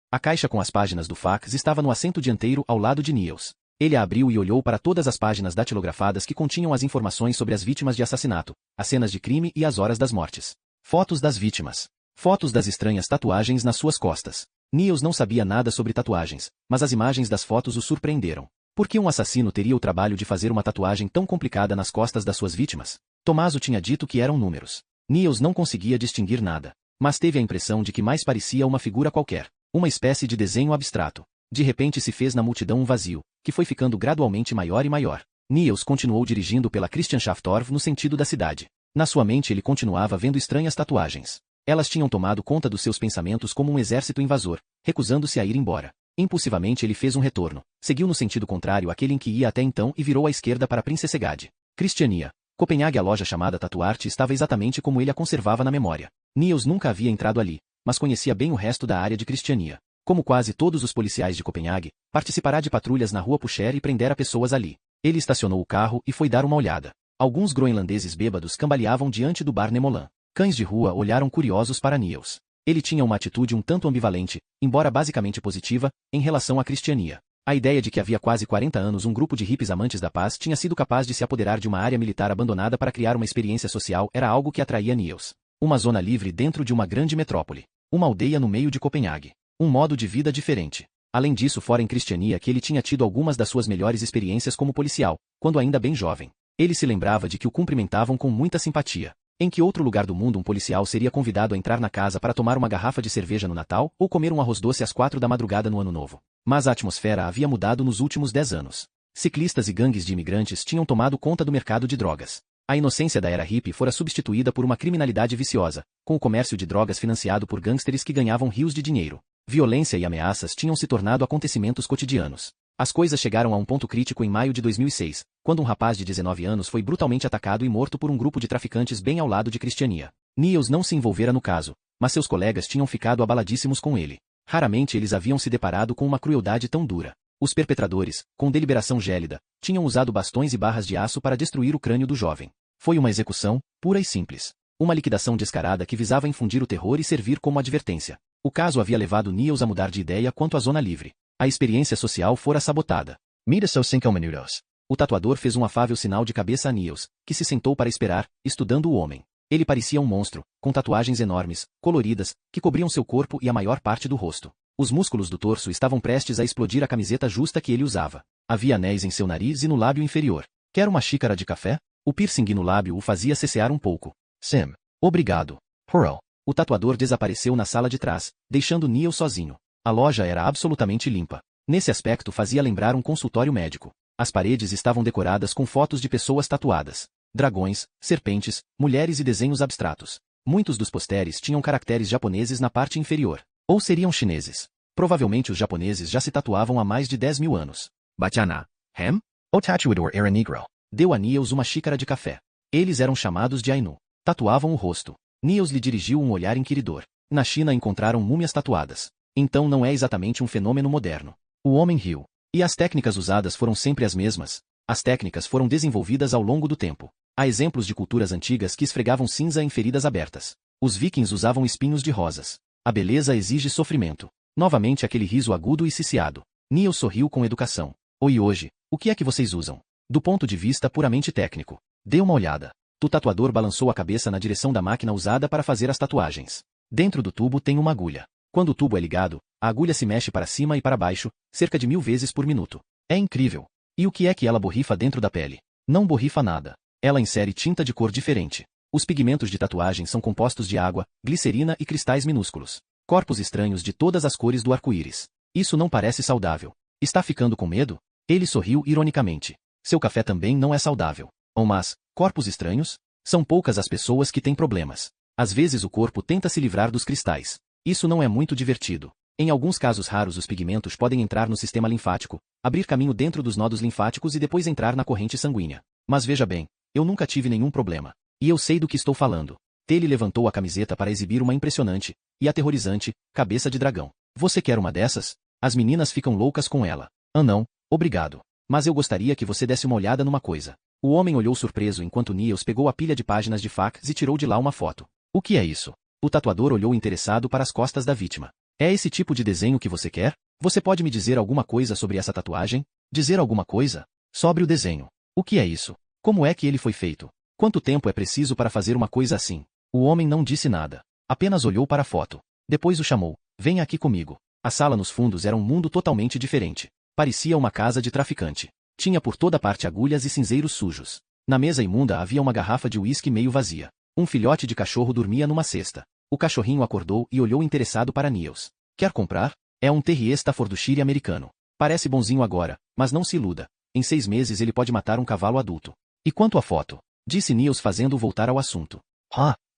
A caixa com as páginas do fax estava no assento dianteiro ao lado de Niels. Ele a abriu e olhou para todas as páginas datilografadas que continham as informações sobre as vítimas de assassinato, as cenas de crime e as horas das mortes. Fotos das vítimas. Fotos das estranhas tatuagens nas suas costas. Niels não sabia nada sobre tatuagens, mas as imagens das fotos o surpreenderam. Por que um assassino teria o trabalho de fazer uma tatuagem tão complicada nas costas das suas vítimas? Tommaso tinha dito que eram números. Niels não conseguia distinguir nada, mas teve a impressão de que mais parecia uma figura qualquer, uma espécie de desenho abstrato. De repente se fez na multidão um vazio, que foi ficando gradualmente maior e maior. Niels continuou dirigindo pela Christianshavn no sentido da cidade. Na sua mente ele continuava vendo estranhas tatuagens. Elas tinham tomado conta dos seus pensamentos como um exército invasor, recusando-se a ir embora. Impulsivamente ele fez um retorno, seguiu no sentido contrário àquele em que ia até então e virou à esquerda para Princessegade. Christiania. Copenhague. A loja chamada Tatuarte estava exatamente como ele a conservava na memória. Niels nunca havia entrado ali, mas conhecia bem o resto da área de Christiania. Como quase todos os policiais de Copenhague, participará de patrulhas na rua Pusher e prendera pessoas ali. Ele estacionou o carro e foi dar uma olhada. Alguns groenlandeses bêbados cambaleavam diante do bar Nemolan. Cães de rua olharam curiosos para Niels. Ele tinha uma atitude um tanto ambivalente, embora basicamente positiva, em relação à Christiania. A ideia de que havia quase 40 anos um grupo de hippies amantes da paz tinha sido capaz de se apoderar de uma área militar abandonada para criar uma experiência social era algo que atraía Niels. Uma zona livre dentro de uma grande metrópole. Uma aldeia no meio de Copenhague. Um modo de vida diferente. Além disso, fora em Christiania que ele tinha tido algumas das suas melhores experiências como policial, quando ainda bem jovem. Ele se lembrava de que o cumprimentavam com muita simpatia. Em que outro lugar do mundo um policial seria convidado a entrar na casa para tomar uma garrafa de cerveja no Natal ou comer um arroz doce às 4 da madrugada no Ano Novo? Mas a atmosfera havia mudado nos últimos 10 anos. Ciclistas e gangues de imigrantes tinham tomado conta do mercado de drogas. A inocência da era hippie fora substituída por uma criminalidade viciosa, com o comércio de drogas financiado por gangsters que ganhavam rios de dinheiro. Violência e ameaças tinham se tornado acontecimentos cotidianos. As coisas chegaram a um ponto crítico em maio de 2006, quando um rapaz de 19 anos foi brutalmente atacado e morto por um grupo de traficantes bem ao lado de Christiania. Niels não se envolvera no caso, mas seus colegas tinham ficado abaladíssimos com ele. Raramente eles haviam se deparado com uma crueldade tão dura. Os perpetradores, com deliberação gélida, tinham usado bastões e barras de aço para destruir o crânio do jovem. Foi uma execução, pura e simples. Uma liquidação descarada que visava infundir o terror e servir como advertência. O caso havia levado Niels a mudar de ideia quanto à zona livre. A experiência social fora sabotada. Me só 5 minutos. O tatuador fez um afável sinal de cabeça a Niels, que se sentou para esperar, estudando o homem. Ele parecia um monstro, com tatuagens enormes, coloridas, que cobriam seu corpo e a maior parte do rosto. Os músculos do torso estavam prestes a explodir a camiseta justa que ele usava. Havia anéis em seu nariz e no lábio inferior. Quer uma xícara de café? O piercing no lábio o fazia cessear um pouco. Sim. Obrigado. Pearl. O tatuador desapareceu na sala de trás, deixando Niels sozinho. A loja era absolutamente limpa. Nesse aspecto fazia lembrar um consultório médico. As paredes estavam decoradas com fotos de pessoas tatuadas. Dragões, serpentes, mulheres e desenhos abstratos. Muitos dos posteres tinham caracteres japoneses na parte inferior. Ou seriam chineses. Provavelmente os japoneses já se tatuavam há mais de 10 mil anos. Bachana. Hem? O tatuador era negro. Deu a Niels uma xícara de café. Eles eram chamados de Ainu. Tatuavam o rosto. Niels lhe dirigiu um olhar inquiridor. Na China encontraram múmias tatuadas. Então não é exatamente um fenômeno moderno. O homem riu. E as técnicas usadas foram sempre as mesmas. As técnicas foram desenvolvidas ao longo do tempo. Há exemplos de culturas antigas que esfregavam cinza em feridas abertas. Os vikings usavam espinhos de rosas. A beleza exige sofrimento. Novamente aquele riso agudo e ciciado. Niels sorriu com educação. E hoje, o que é que vocês usam? Do ponto de vista puramente técnico. Dê uma olhada. O tatuador balançou a cabeça na direção da máquina usada para fazer as tatuagens. Dentro do tubo tem uma agulha. Quando o tubo é ligado, a agulha se mexe para cima e para baixo, cerca de 1000 vezes por minuto. É incrível. E o que é que ela borrifa dentro da pele? Não borrifa nada. Ela insere tinta de cor diferente. Os pigmentos de tatuagem são compostos de água, glicerina e cristais minúsculos. Corpos estranhos de todas as cores do arco-íris. Isso não parece saudável. Está ficando com medo? Ele sorriu ironicamente. Seu café também não é saudável. Mas, corpos estranhos? São poucas as pessoas que têm problemas. Às vezes o corpo tenta se livrar dos cristais. Isso não é muito divertido. Em alguns casos raros os pigmentos podem entrar no sistema linfático, abrir caminho dentro dos nodos linfáticos e depois entrar na corrente sanguínea. Mas veja bem, eu nunca tive nenhum problema. E eu sei do que estou falando. Ele levantou a camiseta para exibir uma impressionante e aterrorizante cabeça de dragão. Você quer uma dessas? As meninas ficam loucas com ela. Não, obrigado. Mas eu gostaria que você desse uma olhada numa coisa. O homem olhou surpreso enquanto Niels pegou a pilha de páginas de fax e tirou de lá uma foto. O que é isso? O tatuador olhou interessado para as costas da vítima. É esse tipo de desenho que você quer? Você pode me dizer alguma coisa sobre essa tatuagem? Dizer alguma coisa? Sobre o desenho. O que é isso? Como é que ele foi feito? Quanto tempo é preciso para fazer uma coisa assim? O homem não disse nada. Apenas olhou para a foto. Depois o chamou. Venha aqui comigo. A sala nos fundos era um mundo totalmente diferente. Parecia uma casa de traficante. Tinha por toda parte agulhas e cinzeiros sujos. Na mesa imunda havia uma garrafa de uísque meio vazia. Um filhote de cachorro dormia numa cesta. O cachorrinho acordou e olhou interessado para Niels. Quer comprar? É um Terrier Staffordshire americano. Parece bonzinho agora, mas não se iluda. Em 6 meses ele pode matar um cavalo adulto. E quanto à foto? Disse Niels fazendo voltar ao assunto.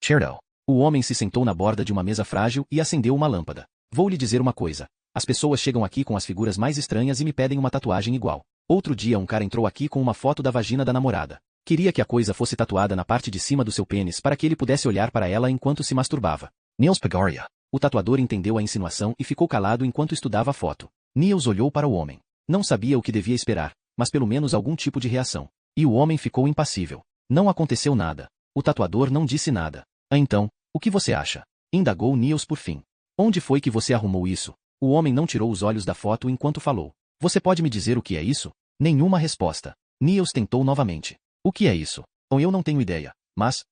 Cherdo. O homem se sentou na borda de uma mesa frágil e acendeu uma lâmpada. Vou lhe dizer uma coisa. As pessoas chegam aqui com as figuras mais estranhas e me pedem uma tatuagem igual. Outro dia um cara entrou aqui com uma foto da vagina da namorada. Queria que a coisa fosse tatuada na parte de cima do seu pênis para que ele pudesse olhar para ela enquanto se masturbava. Niels Pagaria. O tatuador entendeu a insinuação e ficou calado enquanto estudava a foto. Niels olhou para o homem. Não sabia o que devia esperar, mas pelo menos algum tipo de reação. E o homem ficou impassível. Não aconteceu nada. O tatuador não disse nada. Então, o que você acha? Indagou Niels por fim. Onde foi que você arrumou isso? O homem não tirou os olhos da foto enquanto falou. Você pode me dizer o que é isso? Nenhuma resposta. Niels tentou novamente. O que é isso? Eu não tenho ideia. Mas,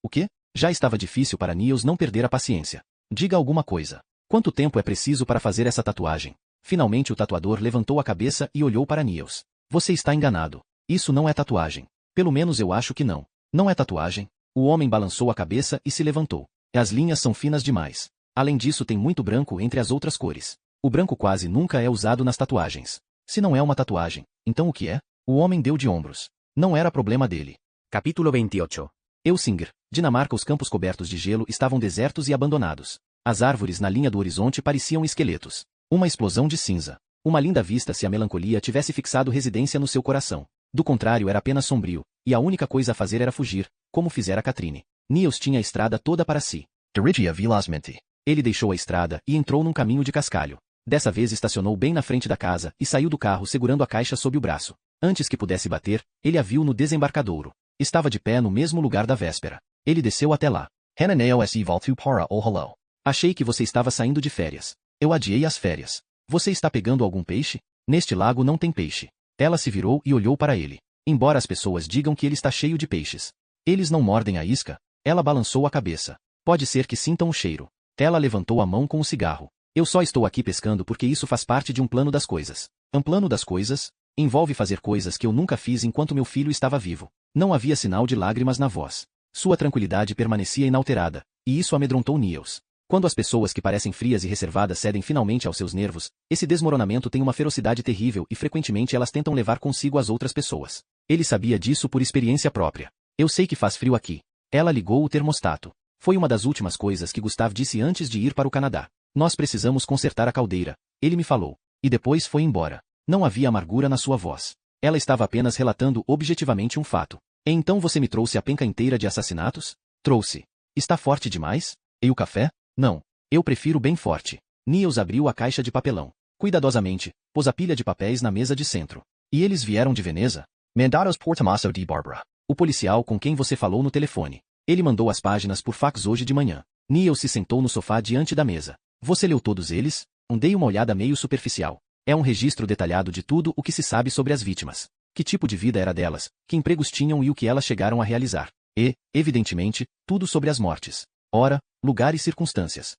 o quê? Já estava difícil para Niels não perder a paciência. Diga alguma coisa. Quanto tempo é preciso para fazer essa tatuagem? Finalmente o tatuador levantou a cabeça e olhou para Niels. Você está enganado. Isso não é tatuagem. Pelo menos eu acho que não. Não é tatuagem? O homem balançou a cabeça e se levantou. As linhas são finas demais. Além disso tem muito branco entre as outras cores. O branco quase nunca é usado nas tatuagens. Se não é uma tatuagem, então o que é? O homem deu de ombros. Não era problema dele. Capítulo 28. Elsinger, Dinamarca. Os campos cobertos de gelo estavam desertos e abandonados. As árvores na linha do horizonte pareciam esqueletos. Uma explosão de cinza. Uma linda vista se a melancolia tivesse fixado residência no seu coração. Do contrário era apenas sombrio, e a única coisa a fazer era fugir, como fizera Katrine. Niels tinha a estrada toda para si. Dirigia velozmente. Ele deixou a estrada e entrou num caminho de cascalho. Dessa vez estacionou bem na frente da casa e saiu do carro segurando a caixa sob o braço. Antes que pudesse bater, ele a viu no desembarcadouro. Estava de pé no mesmo lugar da véspera. Ele desceu até lá. Hananeo se voltou para o hello. Achei que você estava saindo de férias. Eu adiei as férias. Você está pegando algum peixe? Neste lago não tem peixe. Ela se virou e olhou para ele. Embora as pessoas digam que ele está cheio de peixes. Eles não mordem a isca? Ela balançou a cabeça. Pode ser que sintam o cheiro. Ela levantou a mão com o cigarro. Eu só estou aqui pescando porque isso faz parte de um plano das coisas. Um plano das coisas? Envolve fazer coisas que eu nunca fiz enquanto meu filho estava vivo. Não havia sinal de lágrimas na voz. Sua tranquilidade permanecia inalterada, e isso amedrontou Niels. Quando as pessoas que parecem frias e reservadas cedem finalmente aos seus nervos, esse desmoronamento tem uma ferocidade terrível e frequentemente elas tentam levar consigo as outras pessoas. Ele sabia disso por experiência própria. Eu sei que faz frio aqui. Ela ligou o termostato. Foi uma das últimas coisas que Gustav disse antes de ir para o Canadá. Nós precisamos consertar a caldeira, ele me falou. E depois foi embora. Não havia amargura na sua voz. Ela estava apenas relatando objetivamente um fato. E então você me trouxe a penca inteira de assassinatos? Trouxe. Está forte demais? E o café? Não. Eu prefiro bem forte. Niels abriu a caixa de papelão. Cuidadosamente, pôs a pilha de papéis na mesa de centro. E eles vieram de Veneza? Mandados por Tommaso di Barbara. O policial com quem você falou no telefone. Ele mandou as páginas por fax hoje de manhã. Niels se sentou no sofá diante da mesa. Você leu todos eles? Dei uma olhada meio superficial. É um registro detalhado de tudo o que se sabe sobre as vítimas. Que tipo de vida era delas, que empregos tinham e o que elas chegaram a realizar. E, evidentemente, tudo sobre as mortes. Hora, lugar e circunstâncias.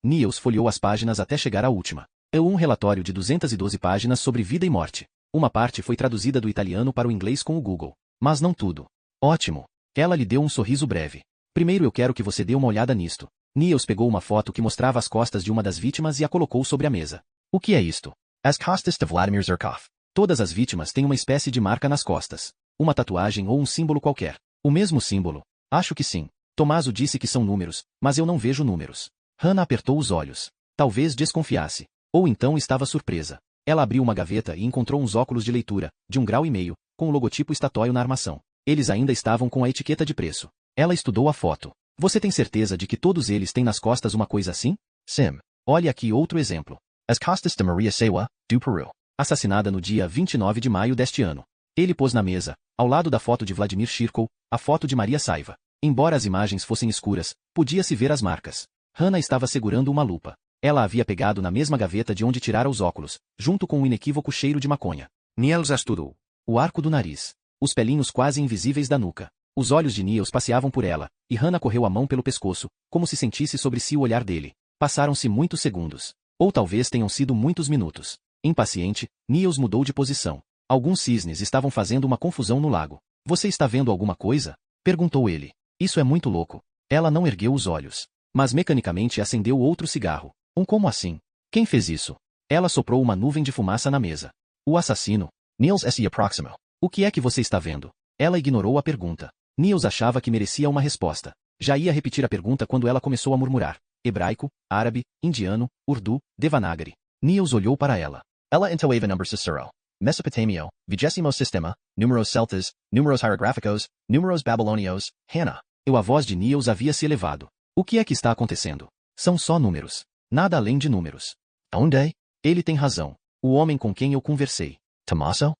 Niels folheou as páginas até chegar à última. É um relatório de 212 páginas sobre vida e morte. Uma parte foi traduzida do italiano para o inglês com o Google. Mas não tudo. Ótimo. Ela lhe deu um sorriso breve. Primeiro eu quero que você dê uma olhada nisto. Niels pegou uma foto que mostrava as costas de uma das vítimas e a colocou sobre a mesa. O que é isto? As costas de Vladimir Zherkov. Todas as vítimas têm uma espécie de marca nas costas. Uma tatuagem ou um símbolo qualquer. O mesmo símbolo? Acho que sim. Tommaso disse que são números, mas eu não vejo números. Hannah apertou os olhos. Talvez desconfiasse. Ou então estava surpresa. Ela abriu uma gaveta e encontrou uns óculos de leitura, de 1,5 graus, com o logotipo Statoil na armação. Eles ainda estavam com a etiqueta de preço. Ela estudou a foto. Você tem certeza de que todos eles têm nas costas uma coisa assim? Sim. Olhe aqui outro exemplo. As costas de Maria Sewa, do Peru. Assassinada no dia 29 de maio deste ano. Ele pôs na mesa, ao lado da foto de Vladimir Shirkov, a foto de Maria Saiva. Embora as imagens fossem escuras, podia-se ver as marcas. Hannah estava segurando uma lupa. Ela havia pegado na mesma gaveta de onde tirara os óculos, junto com um inequívoco cheiro de maconha. Niels estudou. O arco do nariz. Os pelinhos quase invisíveis da nuca. Os olhos de Niels passeavam por ela, e Hannah correu a mão pelo pescoço, como se sentisse sobre si o olhar dele. Passaram-se muitos segundos. Ou talvez tenham sido muitos minutos. Impaciente, Niels mudou de posição. Alguns cisnes estavam fazendo uma confusão no lago. Você está vendo alguma coisa? Perguntou ele. Isso é muito louco. Ela não ergueu os olhos. Mas mecanicamente acendeu outro cigarro. Como assim? Quem fez isso? Ela soprou uma nuvem de fumaça na mesa. O assassino. Niels S. Proximo. O que é que você está vendo? Ela ignorou a pergunta. Niels achava que merecia uma resposta. Já ia repetir a pergunta quando ela começou a murmurar. Hebraico, árabe, indiano, urdu, devanagari. Niels olhou para ela. Ela intueva number Cicero. Mesopotamio, 20º sistema, números celtas, números hierográficos, números babilônios, Hannah. A voz de Niels havia se elevado. O que é que está acontecendo? São só números. Nada além de números. Onde? Ele tem razão. O homem com quem eu conversei. Tommaso?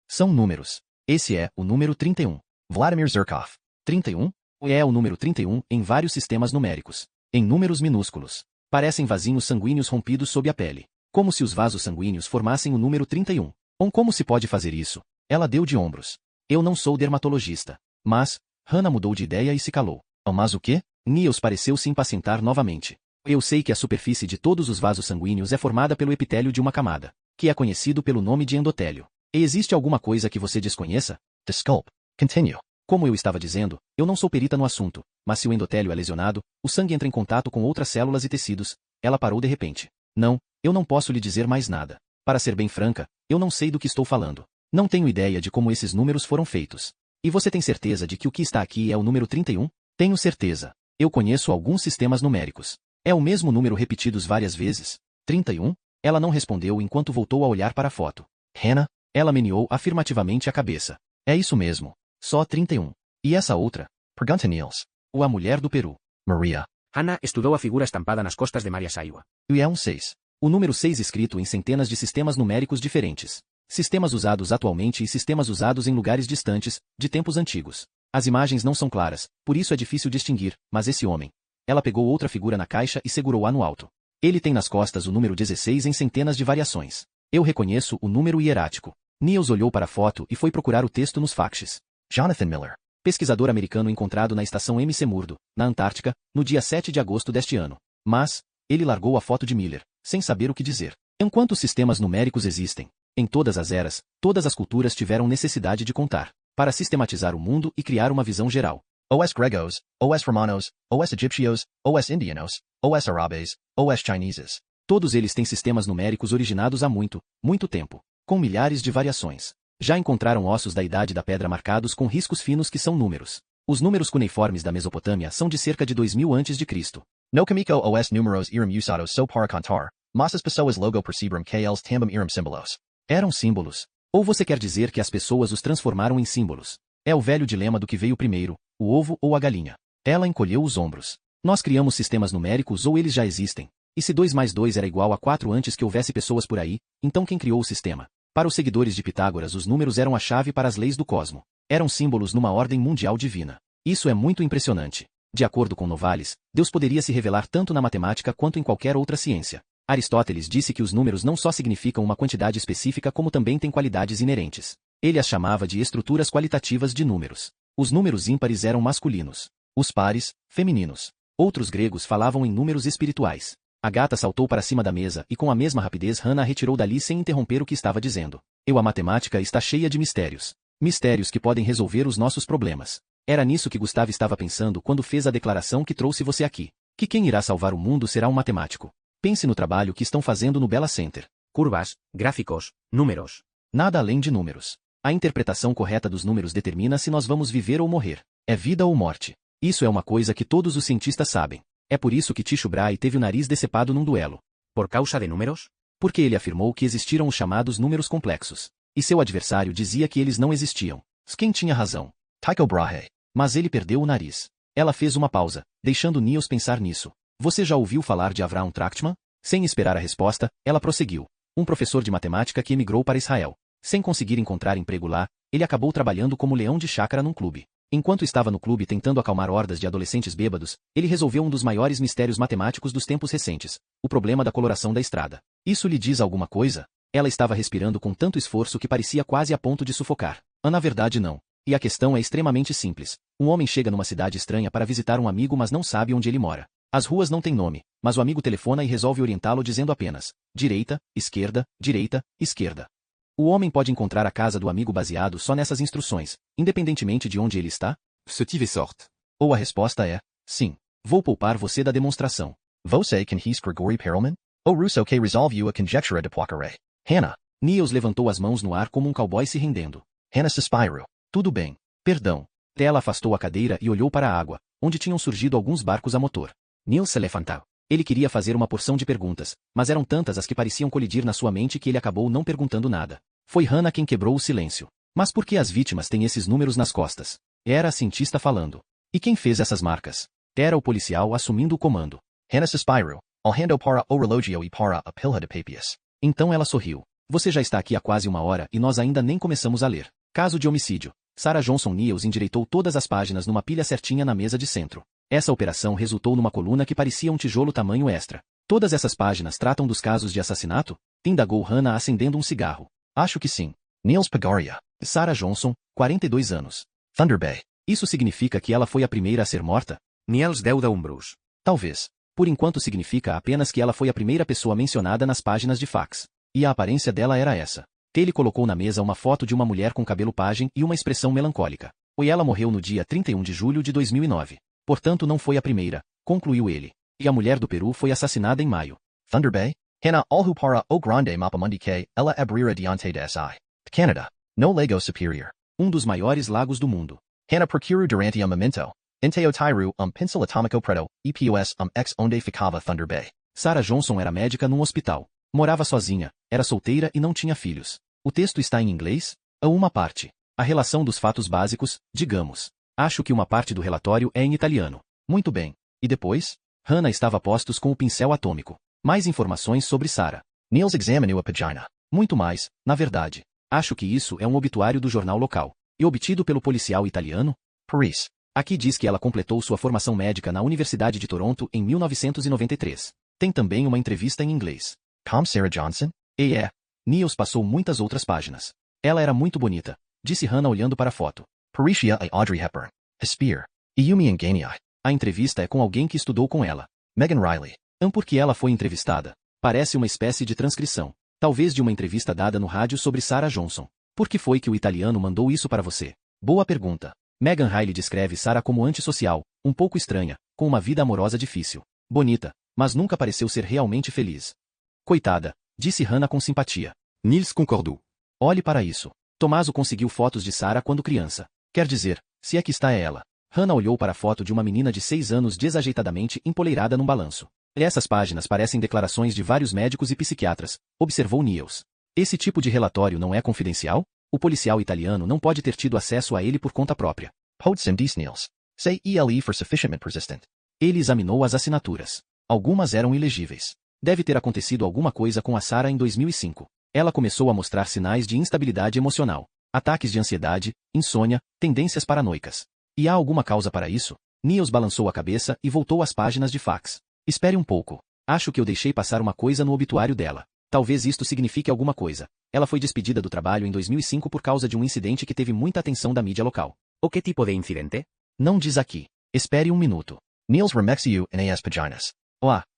São números. Esse é o número 31. Vladimir Zherkov. 31? É o número 31 em vários sistemas numéricos. Em números minúsculos. Parecem vasinhos sanguíneos rompidos sob a pele. Como se os vasos sanguíneos formassem o número 31. Como se pode fazer isso? Ela deu de ombros. Eu não sou dermatologista. Mas, Hannah mudou de ideia e se calou. Mas o quê? Niels pareceu se impacientar novamente. Eu sei que a superfície de todos os vasos sanguíneos é formada pelo epitélio de uma camada, que é conhecido pelo nome de endotélio. E existe alguma coisa que você desconheça? Desculpe. Continue. Como eu estava dizendo, eu não sou perita no assunto, mas se o endotélio é lesionado, o sangue entra em contato com outras células e tecidos. Ela parou de repente. Não, eu não posso lhe dizer mais nada. Para ser bem franca, eu não sei do que estou falando. Não tenho ideia de como esses números foram feitos. E você tem certeza de que o que está aqui é o número 31? Tenho certeza. Eu conheço alguns sistemas numéricos. É o mesmo número repetidos várias vezes. 31? Ela não respondeu enquanto voltou a olhar para a foto. Hannah? Ela meneou afirmativamente a cabeça. É isso mesmo. Só 31. E essa outra? Pergunta Niels. A mulher do Peru. Maria. Hannah estudou a figura estampada nas costas de Maria Saiva. É um 6. O número 6 escrito em centenas de sistemas numéricos diferentes. Sistemas usados atualmente e sistemas usados em lugares distantes, de tempos antigos. As imagens não são claras, por isso é difícil distinguir, mas esse homem. Ela pegou outra figura na caixa e segurou-a no alto. Ele tem nas costas o número 16 em centenas de variações. Eu reconheço o número hierático. Niels olhou para a foto e foi procurar o texto nos faxes. Jonathan Miller. Pesquisador americano encontrado na estação MC Murdo, na Antártica, no dia 7 de agosto deste ano. Mas, ele largou a foto de Miller, sem saber o que dizer. Quantos sistemas numéricos existem? Em todas as eras, todas as culturas tiveram necessidade de contar, para sistematizar o mundo e criar uma visão geral. Os gregos, os romanos, os egípcios, os indianos, os árabes, os chineses. Todos eles têm sistemas numéricos originados há muito, muito tempo, com milhares de variações. Já encontraram ossos da Idade da Pedra marcados com riscos finos que são números. Os números cuneiformes da Mesopotâmia são de cerca de 2000 a.C. No comico os números eram usados só para contar, mas as pessoas logo perceberam que eles também eram símbolos. Eram símbolos. Ou você quer dizer que as pessoas os transformaram em símbolos? É o velho dilema do que veio primeiro, o ovo ou a galinha. Ela encolheu os ombros. Nós criamos sistemas numéricos ou eles já existem? E se 2 mais 2 era igual a 4 antes que houvesse pessoas por aí, então quem criou o sistema? Para os seguidores de Pitágoras, os números eram a chave para as leis do cosmo. Eram símbolos numa ordem mundial divina. Isso é muito impressionante. De acordo com Novalis, Deus poderia se revelar tanto na matemática quanto em qualquer outra ciência. Aristóteles disse que os números não só significam uma quantidade específica como também têm qualidades inerentes. Ele as chamava de estruturas qualitativas de números. Os números ímpares eram masculinos. Os pares, femininos. Outros gregos falavam em números espirituais. A gata saltou para cima da mesa e com a mesma rapidez Hannah a retirou dali sem interromper o que estava dizendo. A matemática está cheia de mistérios. Mistérios que podem resolver os nossos problemas. Era nisso que Gustavo estava pensando quando fez a declaração que trouxe você aqui. Que quem irá salvar o mundo será um matemático. Pense no trabalho que estão fazendo no Bella Center. Curvas, gráficos, números. Nada além de números. A interpretação correta dos números determina se nós vamos viver ou morrer. É vida ou morte. Isso é uma coisa que todos os cientistas sabem. É por isso que Tycho Brahe teve o nariz decepado num duelo. Por causa de números? Porque ele afirmou que existiram os chamados números complexos. E seu adversário dizia que eles não existiam. Quem tinha razão? Tycho Brahe. Mas ele perdeu o nariz. Ela fez uma pausa, deixando Niels pensar nisso. Você já ouviu falar de Avraham Trachtman? Sem esperar a resposta, ela prosseguiu. Um professor de matemática que emigrou para Israel. Sem conseguir encontrar emprego lá, ele acabou trabalhando como leão de chácara num clube. Enquanto estava no clube tentando acalmar hordas de adolescentes bêbados, ele resolveu um dos maiores mistérios matemáticos dos tempos recentes, o problema da coloração da estrada. Isso lhe diz alguma coisa? Ela estava respirando com tanto esforço que parecia quase a ponto de sufocar. Na verdade não. E a questão é extremamente simples. Um homem chega numa cidade estranha para visitar um amigo mas não sabe onde ele mora. As ruas não têm nome, mas o amigo telefona e resolve orientá-lo dizendo apenas: direita, esquerda, direita, esquerda. O homem pode encontrar a casa do amigo baseado só nessas instruções, independentemente de onde ele está? Sutive sorte. Ou a resposta é: sim. Vou poupar você da demonstração. Você conhece Gregory Perelman? O russo que resolve a conjectura de Poincaré. Hannah. Niels levantou as mãos no ar como um cowboy se rendendo. Hannah suspirou. Tudo bem. Perdão. Ela afastou a cadeira e olhou para a água, onde tinham surgido alguns barcos a motor. Niels se levantou. Ele queria fazer uma porção de perguntas, mas eram tantas as que pareciam colidir na sua mente que ele acabou não perguntando nada. Foi Hannah quem quebrou o silêncio. Mas por que as vítimas têm esses números nas costas? Era a cientista falando. E quem fez essas marcas? Era o policial assumindo o comando. Hannah suspirou. Alhando para o relógio e para a pilha de papias. Então ela sorriu. Você já está aqui há quase 1 hora e nós ainda nem começamos a ler. Caso de homicídio. Sarah Johnson Niels endireitou todas as páginas numa pilha certinha na mesa de centro. Essa operação resultou numa coluna que parecia um tijolo tamanho extra. Todas essas páginas tratam dos casos de assassinato? Indagou Hannah acendendo um cigarro. Acho que sim. Niels Pagaria. Sarah Johnson, 42 anos. Thunder Bay. Isso significa que ela foi a primeira a ser morta? Niels deuda Umbrus. Talvez. Por enquanto significa apenas que ela foi a primeira pessoa mencionada nas páginas de fax. E a aparência dela era essa. Ele colocou na mesa uma foto de uma mulher com cabelo pajem e uma expressão melancólica. E ela morreu no dia 31 de julho de 2009. Portanto não foi a primeira, concluiu ele. E a mulher do Peru foi assassinada em maio. Thunder Bay. Hannah alhu para o grande mapamundi que ela abrira diante de si. Canada. No Lago Superior. Um dos maiores lagos do mundo. Hannah procurou durante momento. Inteo Tairu pincel atomico preto, EPOS ex onde ficava Thunder Bay. Sarah Johnson era médica num hospital. Morava sozinha, era solteira e não tinha filhos. O texto está em inglês? Uma parte. A relação dos fatos básicos, digamos. Acho que uma parte do relatório é em italiano. Muito bem. E depois? Hannah estava a postos com o pincel atômico. Mais informações sobre Sarah. Niels examinou a pagina. Muito mais, na verdade. Acho que isso é um obituário do jornal local. E obtido pelo policial italiano? Paris. Aqui diz que ela completou sua formação médica na Universidade de Toronto em 1993. Tem também uma entrevista em inglês. Com Sarah Johnson? Niels passou muitas outras páginas. Ela era muito bonita, disse Hannah olhando para a foto. Parisha e Audrey Hepburn. Hespere. Yumi Engania. A entrevista é com alguém que estudou com ela. Megan Riley. Porque ela foi entrevistada. Parece uma espécie de transcrição. Talvez de uma entrevista dada no rádio sobre Sarah Johnson. Por que foi que o italiano mandou isso para você? Boa pergunta. Megan Riley descreve Sarah como antissocial, um pouco estranha, com uma vida amorosa difícil. Bonita, mas nunca pareceu ser realmente feliz. Coitada, disse Hannah com simpatia. Niels concordou. Olhe para isso. Tomaso conseguiu fotos de Sarah quando criança. Quer dizer, se aqui está ela. Hannah olhou para a foto de uma menina de 6 anos desajeitadamente empoleirada num balanço. Essas páginas parecem declarações de vários médicos e psiquiatras, observou Niels. Esse tipo de relatório não é confidencial? O policial italiano não pode ter tido acesso a ele por conta própria. Pode sim diz Niels. Say ele for sufficiently persistent. Ele examinou as assinaturas. Algumas eram ilegíveis. Deve ter acontecido alguma coisa com a Sarah em 2005. Ela começou a mostrar sinais de instabilidade emocional, ataques de ansiedade, insônia, tendências paranoicas. E há alguma causa para isso? Niels balançou a cabeça e voltou às páginas de fax. Espere um pouco. Acho que eu deixei passar uma coisa no obituário dela. Talvez isto signifique alguma coisa. Ela foi despedida do trabalho em 2005 por causa de um incidente que teve muita atenção da mídia local. ¿O qué tipo de incidente? Não diz aqui. Espere um minuto. Niels Remexiu nas paginas.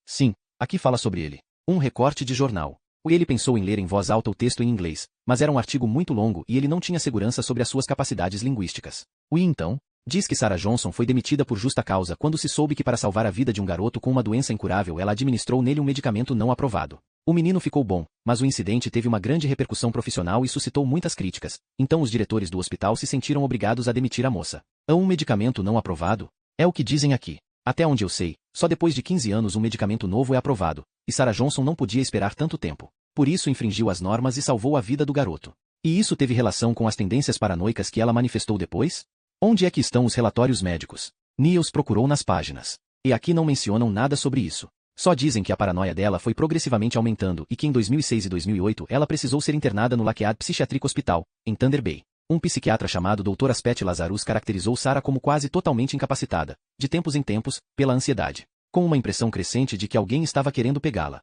Sim, aqui fala sobre ele. Um recorte de jornal. Ele pensou em ler em voz alta o texto em inglês, mas era um artigo muito longo e ele não tinha segurança sobre as suas capacidades linguísticas. Então, diz que Sarah Johnson foi demitida por justa causa quando se soube que para salvar a vida de um garoto com uma doença incurável ela administrou nele um medicamento não aprovado. O menino ficou bom, mas o incidente teve uma grande repercussão profissional e suscitou muitas críticas, então os diretores do hospital se sentiram obrigados a demitir a moça. Um medicamento não aprovado? É o que dizem aqui. Até onde eu sei, só depois de 15 anos um medicamento novo é aprovado, e Sarah Johnson não podia esperar tanto tempo. Por isso infringiu as normas e salvou a vida do garoto. E isso teve relação com as tendências paranoicas que ela manifestou depois? Onde é que estão os relatórios médicos? Niels procurou nas páginas. E aqui não mencionam nada sobre isso. Só dizem que a paranoia dela foi progressivamente aumentando e que em 2006 e 2008 ela precisou ser internada no Lakead Psychiatric Hospital, em Thunder Bay. Um psiquiatra chamado Dr. Aspet Lazarus caracterizou Sarah como quase totalmente incapacitada, de tempos em tempos, pela ansiedade, com uma impressão crescente de que alguém estava querendo pegá-la.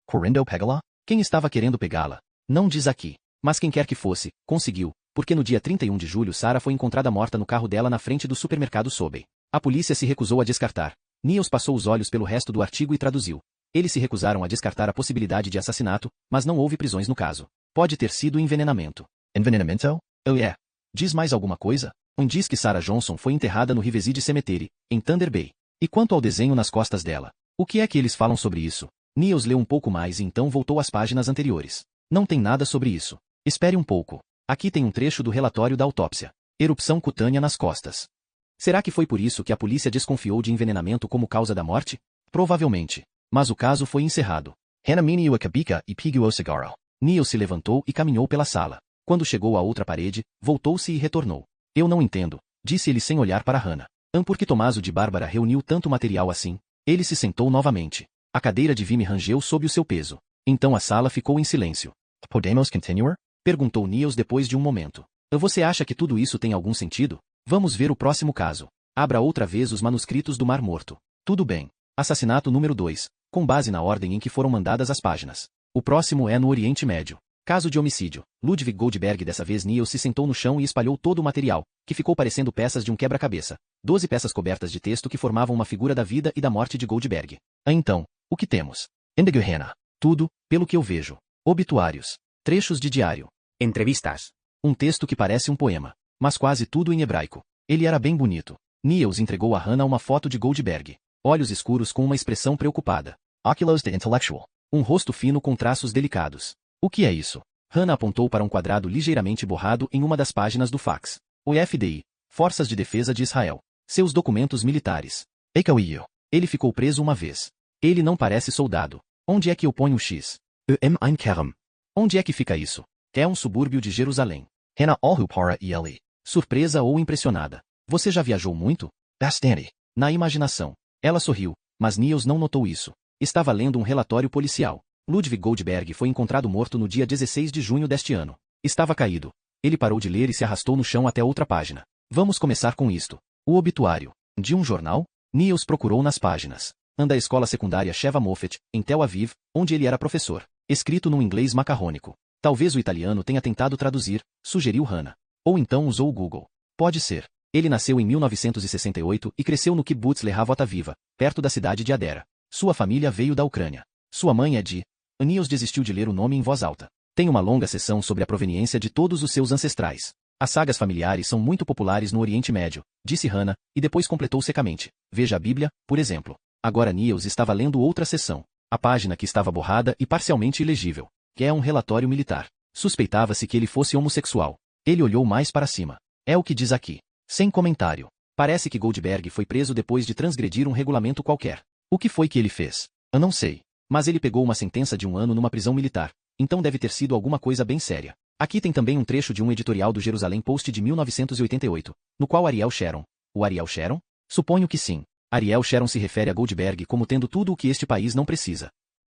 Querendo pegá-la? Quem estava querendo pegá-la? Não diz aqui. Mas quem quer que fosse, conseguiu, porque no dia 31 de julho Sarah foi encontrada morta no carro dela na frente do supermercado Sobey. A polícia se recusou a descartar. Niels passou os olhos pelo resto do artigo e traduziu. Eles se recusaram a descartar a possibilidade de assassinato, mas não houve prisões no caso. Pode ter sido envenenamento. Envenenamento? Diz mais alguma coisa? Diz que Sarah Johnson foi enterrada no Riverside Cemetery, em Thunder Bay. E quanto ao desenho nas costas dela? O que é que eles falam sobre isso? Niels leu um pouco mais e então voltou às páginas anteriores. Não tem nada sobre isso. Espere um pouco. Aqui tem um trecho do relatório da autópsia. Erupção cutânea nas costas. Será que foi por isso que a polícia desconfiou de envenenamento como causa da morte? Provavelmente. Mas o caso foi encerrado. Hanaminiu a cabica e pigu o cigarro. Niels se levantou e caminhou pela sala. Quando chegou à outra parede, voltou-se e retornou. Eu não entendo, disse ele sem olhar para Hannah. Por que Tommaso de Bárbara reuniu tanto material assim? Ele se sentou novamente. A cadeira de Vime rangeu sob o seu peso. Então a sala ficou em silêncio. Podemos continuar? Perguntou Niels depois de um momento. Você acha que tudo isso tem algum sentido? Vamos ver o próximo caso. Abra outra vez os manuscritos do Mar Morto. Tudo bem. Assassinato número 2, com base na ordem em que foram mandadas as páginas. O próximo é no Oriente Médio. Caso de homicídio. Ludwig Goldberg. Dessa vez Niels se sentou no chão e espalhou todo o material, que ficou parecendo peças de um quebra-cabeça. 12 peças cobertas de texto que formavam uma figura da vida e da morte de Goldberg. Então, o que temos? Indigo Hannah. Tudo, pelo que eu vejo. Obituários. Trechos de diário. Entrevistas. Um texto que parece um poema, mas quase tudo em hebraico. Ele era bem bonito. Niels entregou a Hannah uma foto de Goldberg. Olhos escuros com uma expressão preocupada. Oculos de intellectual. Um rosto fino com traços delicados. O que é isso? Hannah apontou para um quadrado ligeiramente borrado em uma das páginas do fax. O FDI. Forças de Defesa de Israel. Seus documentos militares. Ecoiu. Ele ficou preso uma vez. Ele não parece soldado. Onde é que eu ponho o X? Ein Kerem. Onde é que fica isso? É um subúrbio de Jerusalém. Hannah Olhu para ele. Surpresa ou impressionada? Você já viajou muito? Bastante. Na imaginação. Ela sorriu, mas Niels não notou isso. Estava lendo um relatório policial. Ludwig Goldberg foi encontrado morto no dia 16 de junho deste ano. Estava caído. Ele parou de ler e se arrastou no chão até outra página. Vamos começar com isto. O obituário. De um jornal? Niels procurou nas páginas. Da escola secundária Sheva Moffett, em Tel Aviv, onde ele era professor. Escrito num inglês macarrônico. Talvez o italiano tenha tentado traduzir, sugeriu Hannah. Ou então usou o Google. Pode ser. Ele nasceu em 1968 e cresceu no kibbutz Lehavot Aviva, perto da cidade de Adera. Sua família veio da Ucrânia. Sua mãe é de... Niels desistiu de ler o nome em voz alta. Tem uma longa seção sobre a proveniência de todos os seus ancestrais. As sagas familiares são muito populares no Oriente Médio, disse Hannah, e depois completou secamente. Veja a Bíblia, por exemplo. Agora Niels estava lendo outra seção. A página que estava borrada e parcialmente ilegível. Que é um relatório militar. Suspeitava-se que ele fosse homossexual. Ele olhou mais para cima. É o que diz aqui. Sem comentário. Parece que Goldberg foi preso depois de transgredir um regulamento qualquer. O que foi que ele fez? Eu não sei. Mas ele pegou uma sentença de 1 ano numa prisão militar, então deve ter sido alguma coisa bem séria. Aqui tem também um trecho de um editorial do Jerusalém Post de 1988, no qual Ariel Sharon. O Ariel Sharon? Suponho que sim. Ariel Sharon se refere a Goldberg como tendo tudo o que este país não precisa.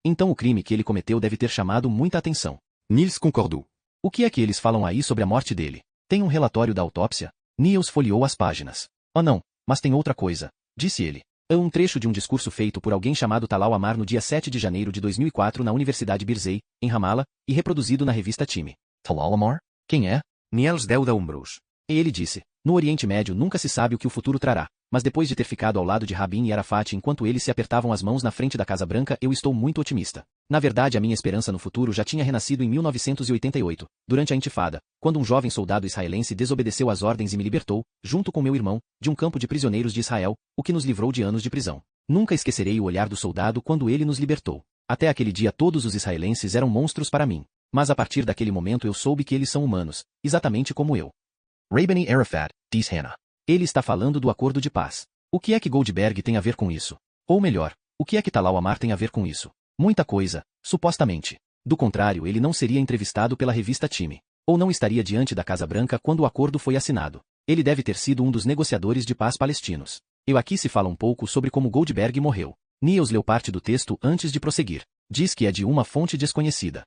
Então o crime que ele cometeu deve ter chamado muita atenção. Niels concordou. O que é que eles falam aí sobre a morte dele? Tem um relatório da autópsia? Niels folheou as páginas. Oh não, mas tem outra coisa, disse ele. É um trecho de um discurso feito por alguém chamado Talal Amar no dia 7 de janeiro de 2004 na Universidade Birzei, em Ramallah, e reproduzido na revista Time. Talal Amar? Quem é? Niels Deuda Umbrus. E ele disse, no Oriente Médio nunca se sabe o que o futuro trará, mas depois de ter ficado ao lado de Rabin e Arafat enquanto eles se apertavam as mãos na frente da Casa Branca eu estou muito otimista. Na verdade a minha esperança no futuro já tinha renascido em 1988, durante a Intifada, quando um jovem soldado israelense desobedeceu às ordens e me libertou, junto com meu irmão, de um campo de prisioneiros de Israel, o que nos livrou de anos de prisão. Nunca esquecerei o olhar do soldado quando ele nos libertou. Até aquele dia todos os israelenses eram monstros para mim. Mas a partir daquele momento eu soube que eles são humanos, exatamente como eu. Rabini Arafat, diz Hannah. Ele está falando do acordo de paz. O que é que Goldberg tem a ver com isso? Ou melhor, o que é que Talal Amar tem a ver com isso? Muita coisa, supostamente. Do contrário ele não seria entrevistado pela revista Time. Ou não estaria diante da Casa Branca quando o acordo foi assinado. Ele deve ter sido um dos negociadores de paz palestinos. Aqui se fala um pouco sobre como Goldberg morreu. Niels leu parte do texto antes de prosseguir. Diz que é de uma fonte desconhecida.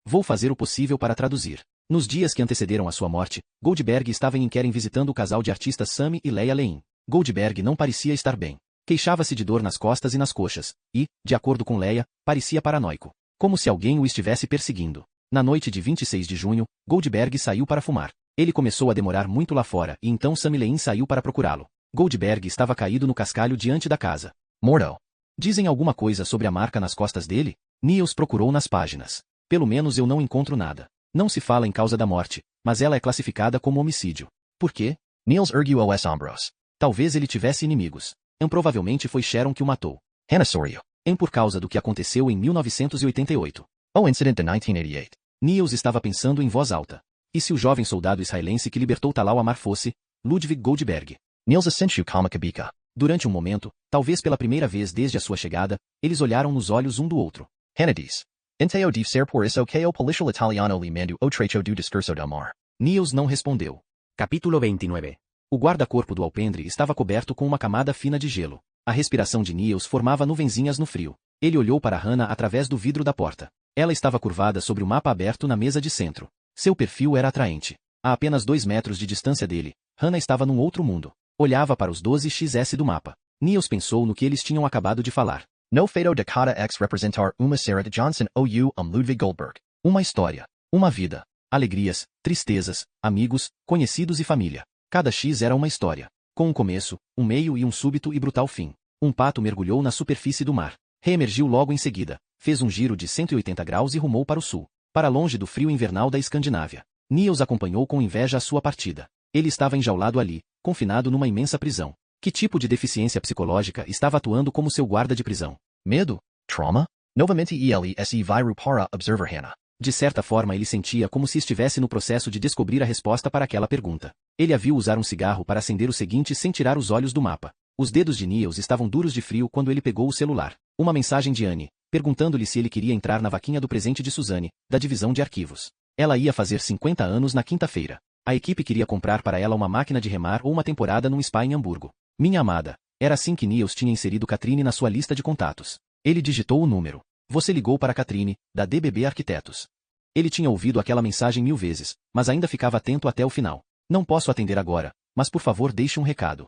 Vou fazer o possível para traduzir. Nos dias que antecederam a sua morte, Goldberg estava em Keren visitando o casal de artistas Sami e Leia Lein. Goldberg não parecia estar bem. Queixava-se de dor nas costas e nas coxas, e, de acordo com Leia, parecia paranoico. Como se alguém o estivesse perseguindo. Na noite de 26 de junho, Goldberg saiu para fumar. Ele começou a demorar muito lá fora e então Sami Lein saiu para procurá-lo. Goldberg estava caído no cascalho diante da casa. Morto. Dizem alguma coisa sobre a marca nas costas dele? Niels procurou nas páginas. Pelo menos eu não encontro nada. Não se fala em causa da morte, mas ela é classificada como homicídio. Por quê? Niels ergueu os ombros. Talvez ele tivesse inimigos. Provavelmente foi Sharon que o matou. Hannah sorriu. Por causa do que aconteceu em 1988. O incident de 1988. Niels estava pensando em voz alta. E se o jovem soldado israelense que libertou Talal Amar fosse Ludwig Goldberg? Niels assentiu calma cabeça. Durante um momento, talvez pela primeira vez desde a sua chegada, eles olharam nos olhos um do outro. Hannah diz. Inteo de ser por isso que o policial italiano lhe mandou o trecho do discurso de Amar. Niels não respondeu. Capítulo 29. O guarda-corpo do alpendre estava coberto com uma camada fina de gelo. A respiração de Niels formava nuvenzinhas no frio. Ele olhou para Hannah através do vidro da porta. Ela estava curvada sobre o mapa aberto na mesa de centro. Seu perfil era atraente. A apenas 2 metros de distância dele, Hannah estava num outro mundo. Olhava para os 12xs do mapa. Niels pensou no que eles tinham acabado de falar. No feito de cada ex representar uma Sarah de Johnson ou Ludwig Goldberg. Uma história. Uma vida. Alegrias, tristezas, amigos, conhecidos e família. Cada X era uma história. Com um começo, um meio e um súbito e brutal fim. Um pato mergulhou na superfície do mar. Reemergiu logo em seguida. Fez um giro de 180 graus e rumou para o sul. Para longe do frio invernal da Escandinávia. Niels acompanhou com inveja a sua partida. Ele estava enjaulado ali, confinado numa imensa prisão. Que tipo de deficiência psicológica estava atuando como seu guarda de prisão? Medo? Trauma? Novamente ele vai para observar Hannah. De certa forma ele sentia como se estivesse no processo de descobrir a resposta para aquela pergunta. Ele a viu usar um cigarro para acender o seguinte sem tirar os olhos do mapa. Os dedos de Niels estavam duros de frio quando ele pegou o celular. Uma mensagem de Anne, perguntando-lhe se ele queria entrar na vaquinha do presente de Suzanne, da divisão de arquivos. Ela ia fazer 50 anos na quinta-feira. A equipe queria comprar para ela uma máquina de remar ou uma temporada num spa em Hamburgo. Minha amada. Era assim que Niels tinha inserido Katrine na sua lista de contatos. Ele digitou o número. Você ligou para Katrine, da DBB Arquitetos. Ele tinha ouvido aquela mensagem 1000 vezes, mas ainda ficava atento até o final. Não posso atender agora, mas por favor deixe um recado.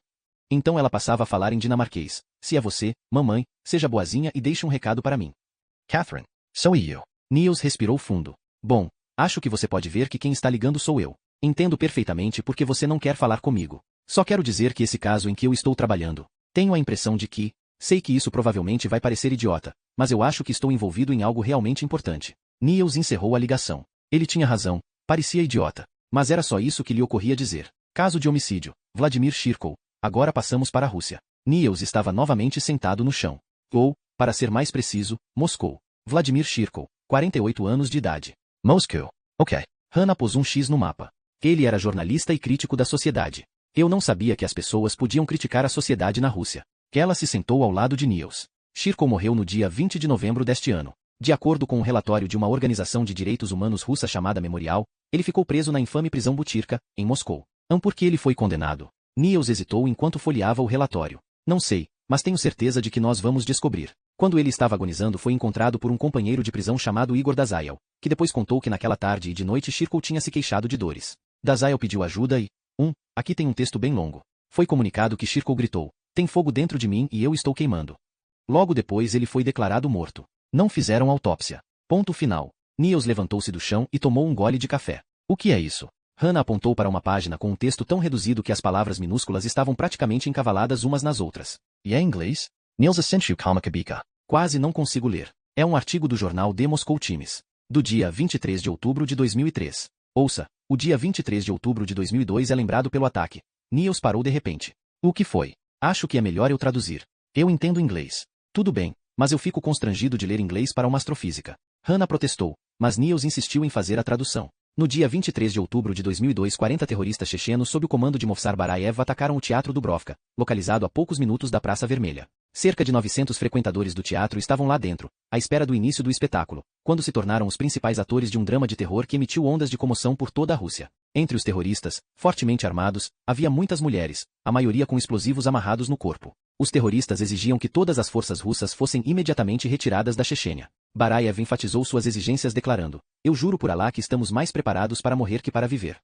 Então ela passava a falar em dinamarquês. Se é você, mamãe, seja boazinha e deixe um recado para mim. Catherine, sou eu. Niels respirou fundo. Bom, acho que você pode ver que quem está ligando sou eu. Entendo perfeitamente porque você não quer falar comigo. Só quero dizer que esse caso em que eu estou trabalhando, tenho a impressão de que, sei que isso provavelmente vai parecer idiota, mas eu acho que estou envolvido em algo realmente importante. Niels encerrou a ligação. Ele tinha razão, parecia idiota. Mas era só isso que lhe ocorria dizer. Caso de homicídio, Vladimir Shirkov. Agora passamos para a Rússia. Niels estava novamente sentado no chão. Ou, para ser mais preciso, Moscou. Vladimir Shirkov, 48 anos de idade. Moscou. Ok. Hannah pôs um X no mapa. Ele era jornalista e crítico da sociedade. Eu não sabia que as pessoas podiam criticar a sociedade na Rússia. Ela se sentou ao lado de Niels. Shirkov morreu no dia 20 de novembro deste ano. De acordo com um relatório de uma organização de direitos humanos russa chamada Memorial, ele ficou preso na infame prisão Butyrka, em Moscou. Por que ele foi condenado? Niels hesitou enquanto folheava o relatório. Não sei, mas tenho certeza de que nós vamos descobrir. Quando ele estava agonizando foi encontrado por um companheiro de prisão chamado Igor Dazael, que depois contou que naquela tarde e de noite Shirko tinha se queixado de dores. Dazael pediu ajuda e... aqui tem um texto bem longo. Foi comunicado que Shirko gritou, tem fogo dentro de mim e eu estou queimando. Logo depois ele foi declarado morto. Não fizeram autópsia. Ponto final. Niels levantou-se do chão e tomou um gole de café. O que é isso? Hannah apontou para uma página com um texto tão reduzido que as palavras minúsculas estavam praticamente encavaladas umas nas outras. E é inglês? Niels Asensio Kamakabika. Quase não consigo ler. É um artigo do jornal The Moscow Times. Do dia 23 de outubro de 2003. Ouça, o dia 23 de outubro de 2002 é lembrado pelo ataque. Niels parou de repente. O que foi? Acho que é melhor eu traduzir. Eu entendo inglês. Tudo bem, mas eu fico constrangido de ler inglês para uma astrofísica. Hannah protestou, mas Niels insistiu em fazer a tradução. No dia 23 de outubro de 2002, 40 terroristas chechenos sob o comando de Movsar Barayev atacaram o Teatro Dubrovka, localizado a poucos minutos da Praça Vermelha. Cerca de 900 frequentadores do teatro estavam lá dentro, à espera do início do espetáculo, quando se tornaram os principais atores de um drama de terror que emitiu ondas de comoção por toda a Rússia. Entre os terroristas, fortemente armados, havia muitas mulheres, a maioria com explosivos amarrados no corpo. Os terroristas exigiam que todas as forças russas fossem imediatamente retiradas da Chechênia. Barayev enfatizou suas exigências declarando, eu juro por Alá que estamos mais preparados para morrer que para viver.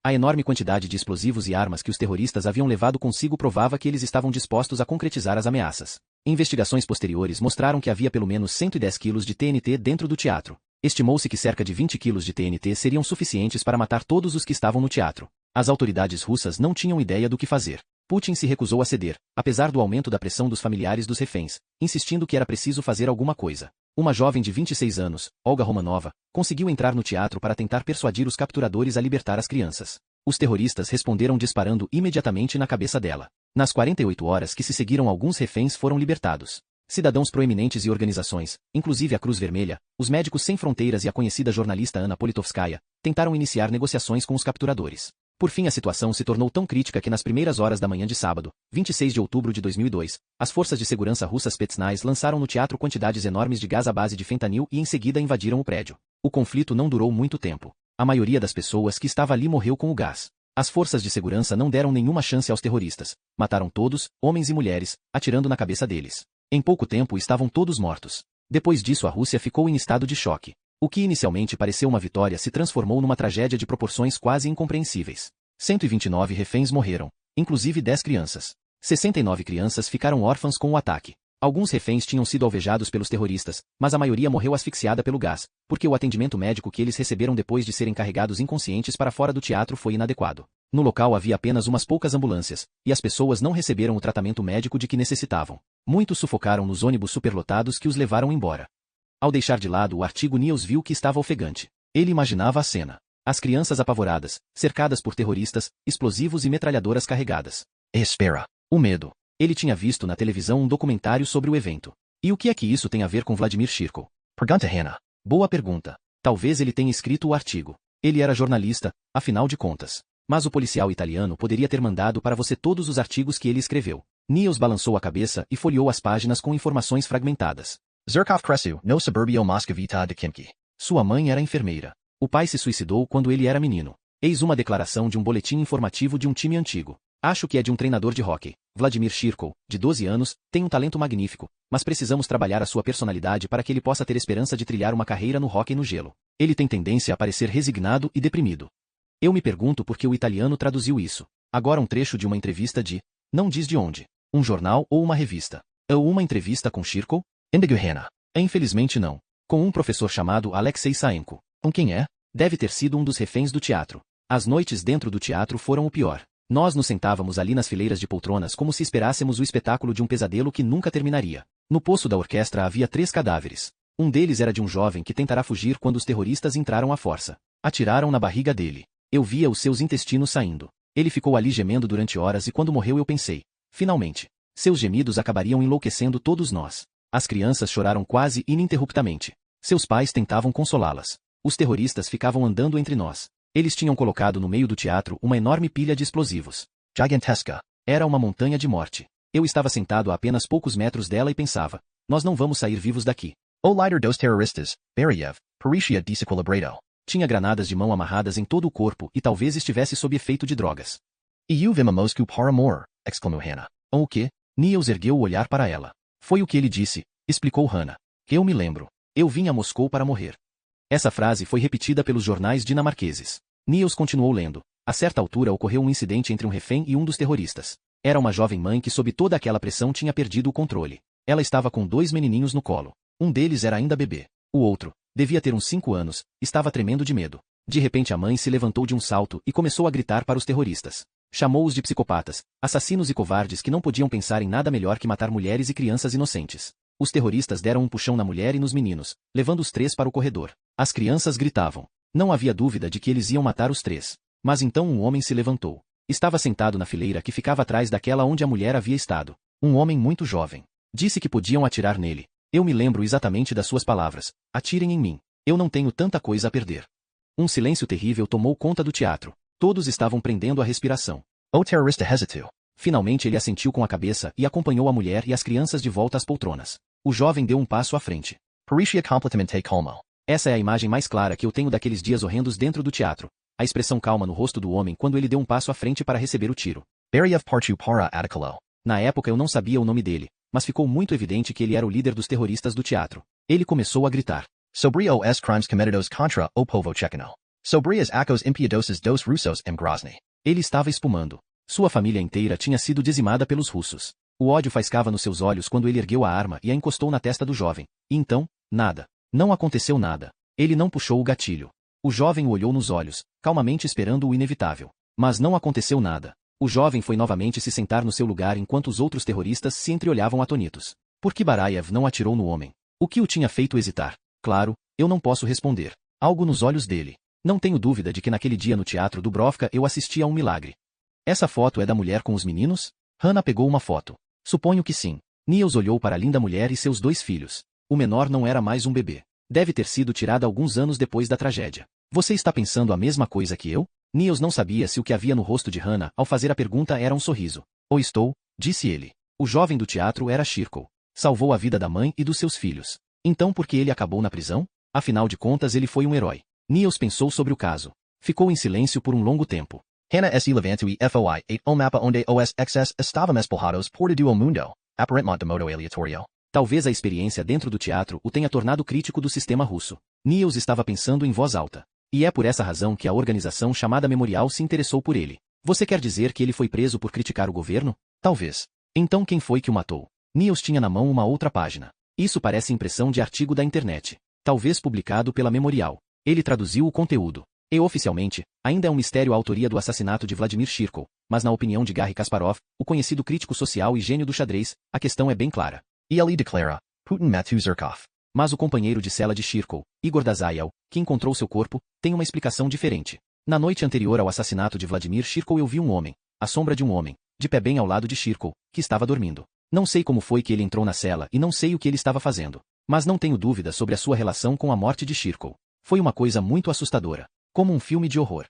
A enorme quantidade de explosivos e armas que os terroristas haviam levado consigo provava que eles estavam dispostos a concretizar as ameaças. Investigações posteriores mostraram que havia pelo menos 110 quilos de TNT dentro do teatro. Estimou-se que cerca de 20 quilos de TNT seriam suficientes para matar todos os que estavam no teatro. As autoridades russas não tinham ideia do que fazer. Putin se recusou a ceder, apesar do aumento da pressão dos familiares dos reféns, insistindo que era preciso fazer alguma coisa. Uma jovem de 26 anos, Olga Romanova, conseguiu entrar no teatro para tentar persuadir os capturadores a libertar as crianças. Os terroristas responderam disparando imediatamente na cabeça dela. Nas 48 horas que se seguiram, alguns reféns foram libertados. Cidadãos proeminentes e organizações, inclusive a Cruz Vermelha, os Médicos Sem Fronteiras e a conhecida jornalista Anna Politkovskaya, tentaram iniciar negociações com os capturadores. Por fim, a situação se tornou tão crítica que nas primeiras horas da manhã de sábado, 26 de outubro de 2002, as forças de segurança russas Spetsnaz lançaram no teatro quantidades enormes de gás à base de fentanil e em seguida invadiram o prédio. O conflito não durou muito tempo. A maioria das pessoas que estava ali morreu com o gás. As forças de segurança não deram nenhuma chance aos terroristas. Mataram todos, homens e mulheres, atirando na cabeça deles. Em pouco tempo estavam todos mortos. Depois disso, a Rússia ficou em estado de choque. O que inicialmente pareceu uma vitória se transformou numa tragédia de proporções quase incompreensíveis. 129 reféns morreram, inclusive 10 crianças. 69 crianças ficaram órfãs com o ataque. Alguns reféns tinham sido alvejados pelos terroristas, mas a maioria morreu asfixiada pelo gás, porque o atendimento médico que eles receberam depois de serem carregados inconscientes para fora do teatro foi inadequado. No local havia apenas umas poucas ambulâncias, e as pessoas não receberam o tratamento médico de que necessitavam. Muitos sufocaram nos ônibus superlotados que os levaram embora. Ao deixar de lado o artigo, Niels viu que estava ofegante. Ele imaginava a cena. As crianças apavoradas, cercadas por terroristas, explosivos e metralhadoras carregadas. Espera. O medo. Ele tinha visto na televisão um documentário sobre o evento. E o que é que isso tem a ver com Vladimir Shirko? Pergunta Hannah. Boa pergunta. Talvez ele tenha escrito o artigo. Ele era jornalista, afinal de contas. Mas o policial italiano poderia ter mandado para você todos os artigos que ele escreveu. Niels balançou a cabeça e folheou as páginas com informações fragmentadas. Zerkov Kresu, no suburbio Moscovita de Kimki. Sua mãe era enfermeira. O pai se suicidou quando ele era menino. Eis uma declaração de um boletim informativo de um time antigo. Acho que é de um treinador de hóquei. Vladimir Shirko, de 12 anos, tem um talento magnífico, mas precisamos trabalhar a sua personalidade para que ele possa ter esperança de trilhar uma carreira no hóquei no gelo. Ele tem tendência a parecer resignado e deprimido. Eu me pergunto por que o italiano traduziu isso. Agora um trecho de uma entrevista de... Não diz de onde. Um jornal ou uma revista. Ou uma entrevista com Shirko? Indigo Hannah. Infelizmente não. Com um professor chamado Alexei Saenko. Quem é? Deve ter sido um dos reféns do teatro. As noites dentro do teatro foram o pior. Nós nos sentávamos ali nas fileiras de poltronas como se esperássemos o espetáculo de um pesadelo que nunca terminaria. No poço da orquestra havia 3 cadáveres. Um deles era de um jovem que tentará fugir quando os terroristas entraram à força. Atiraram na barriga dele. Eu via os seus intestinos saindo. Ele ficou ali gemendo durante horas e quando morreu eu pensei, finalmente, seus gemidos acabariam enlouquecendo todos nós. As crianças choraram quase ininterruptamente. Seus pais tentavam consolá-las. Os terroristas ficavam andando entre nós. Eles tinham colocado no meio do teatro uma enorme pilha de explosivos. Gigantesca. Era uma montanha de morte. Eu estava sentado a apenas poucos metros dela e pensava, nós não vamos sair vivos daqui. O líder dos terroristas, Beriev, parecia desequilibrado. Tinha granadas de mão amarradas em todo o corpo e talvez estivesse sob efeito de drogas. Eu vim a Moscou para amor, exclamou Hannah. O quê? Niels ergueu o olhar para ela. Foi o que ele disse, explicou Hannah. Eu me lembro. Eu vim a Moscou para morrer. Essa frase foi repetida pelos jornais dinamarqueses. Niels continuou lendo. A certa altura ocorreu um incidente entre um refém e um dos terroristas. Era uma jovem mãe que sob toda aquela pressão tinha perdido o controle. Ela estava com 2 menininhos no colo. Um deles era ainda bebê. O outro, devia ter uns 5 anos, estava tremendo de medo. De repente a mãe se levantou de um salto e começou a gritar para os terroristas. Chamou-os de psicopatas, assassinos e covardes que não podiam pensar em nada melhor que matar mulheres e crianças inocentes. Os terroristas deram um puxão na mulher e nos meninos, levando os 3 para o corredor. As crianças gritavam. Não havia dúvida de que eles iam matar os 3. Mas então um homem se levantou. Estava sentado na fileira que ficava atrás daquela onde a mulher havia estado. Um homem muito jovem. Disse que podiam atirar nele. Eu me lembro exatamente das suas palavras. Atirem em mim. Eu não tenho tanta coisa a perder. Um silêncio terrível tomou conta do teatro. Todos estavam prendendo a respiração. O terrorista hesitou. Finalmente ele assentiu com a cabeça e acompanhou a mulher e as crianças de volta às poltronas. O jovem deu um passo à frente. Parecia completamente calmo. Essa é a imagem mais clara que eu tenho daqueles dias horrendos dentro do teatro. A expressão calma no rosto do homem quando ele deu um passo à frente para receber o tiro. Beriev partiu para Atakalo. Na época eu não sabia o nome dele, mas ficou muito evidente que ele era o líder dos terroristas do teatro. Ele começou a gritar. Sobre os crimes cometidos contra o povo checheno. Sobre as acos impiedosos dos russos em Grozny. Ele estava espumando. Sua família inteira tinha sido dizimada pelos russos. O ódio faiscava nos seus olhos quando ele ergueu a arma e a encostou na testa do jovem. E então, nada. Não aconteceu nada. Ele não puxou o gatilho. O jovem o olhou nos olhos, calmamente esperando o inevitável. Mas não aconteceu nada. O jovem foi novamente se sentar no seu lugar enquanto os outros terroristas se entreolhavam atonitos. Por que Barayev não atirou no homem? O que o tinha feito hesitar? Claro, eu não posso responder. Algo nos olhos dele. Não tenho dúvida de que naquele dia no teatro Dubrovka eu assisti a um milagre. Essa foto é da mulher com os meninos? Hannah pegou uma foto. Suponho que sim. Niels olhou para a linda mulher e seus 2 filhos. O menor não era mais um bebê. Deve ter sido tirada alguns anos depois da tragédia. Você está pensando a mesma coisa que eu? Niels não sabia se o que havia no rosto de Hannah ao fazer a pergunta era um sorriso. O estou, disse ele. O jovem do teatro era Shirko. Salvou a vida da mãe e dos seus filhos. Então por que ele acabou na prisão? Afinal de contas ele foi um herói. Niels pensou sobre o caso. Ficou em silêncio por um longo tempo. Hannah se levantou e foi ao mapa onde os excessos estavam espalhados por todo o mundo, aparentemente de modo aleatório. Talvez a experiência dentro do teatro o tenha tornado crítico do sistema russo. Niels estava pensando em voz alta. E é por essa razão que a organização chamada Memorial se interessou por ele. Você quer dizer que ele foi preso por criticar o governo? Talvez. Então quem foi que o matou? Niels tinha na mão uma outra página. Isso parece impressão de artigo da internet. Talvez publicado pela Memorial. Ele traduziu o conteúdo. E oficialmente, ainda é um mistério a autoria do assassinato de Vladimir Shirko, mas na opinião de Garry Kasparov, o conhecido crítico social e gênio do xadrez, a questão é bem clara. Ele declara, Putin matou Zherkov. Mas o companheiro de cela de Shirko, Igor Dazael, que encontrou seu corpo, tem uma explicação diferente. Na noite anterior ao assassinato de Vladimir Shirko eu vi um homem, a sombra de um homem, de pé bem ao lado de Shirko, que estava dormindo. Não sei como foi que ele entrou na cela e não sei o que ele estava fazendo. Mas não tenho dúvida sobre a sua relação com a morte de Shirko. Foi uma coisa muito assustadora. Como um filme de horror.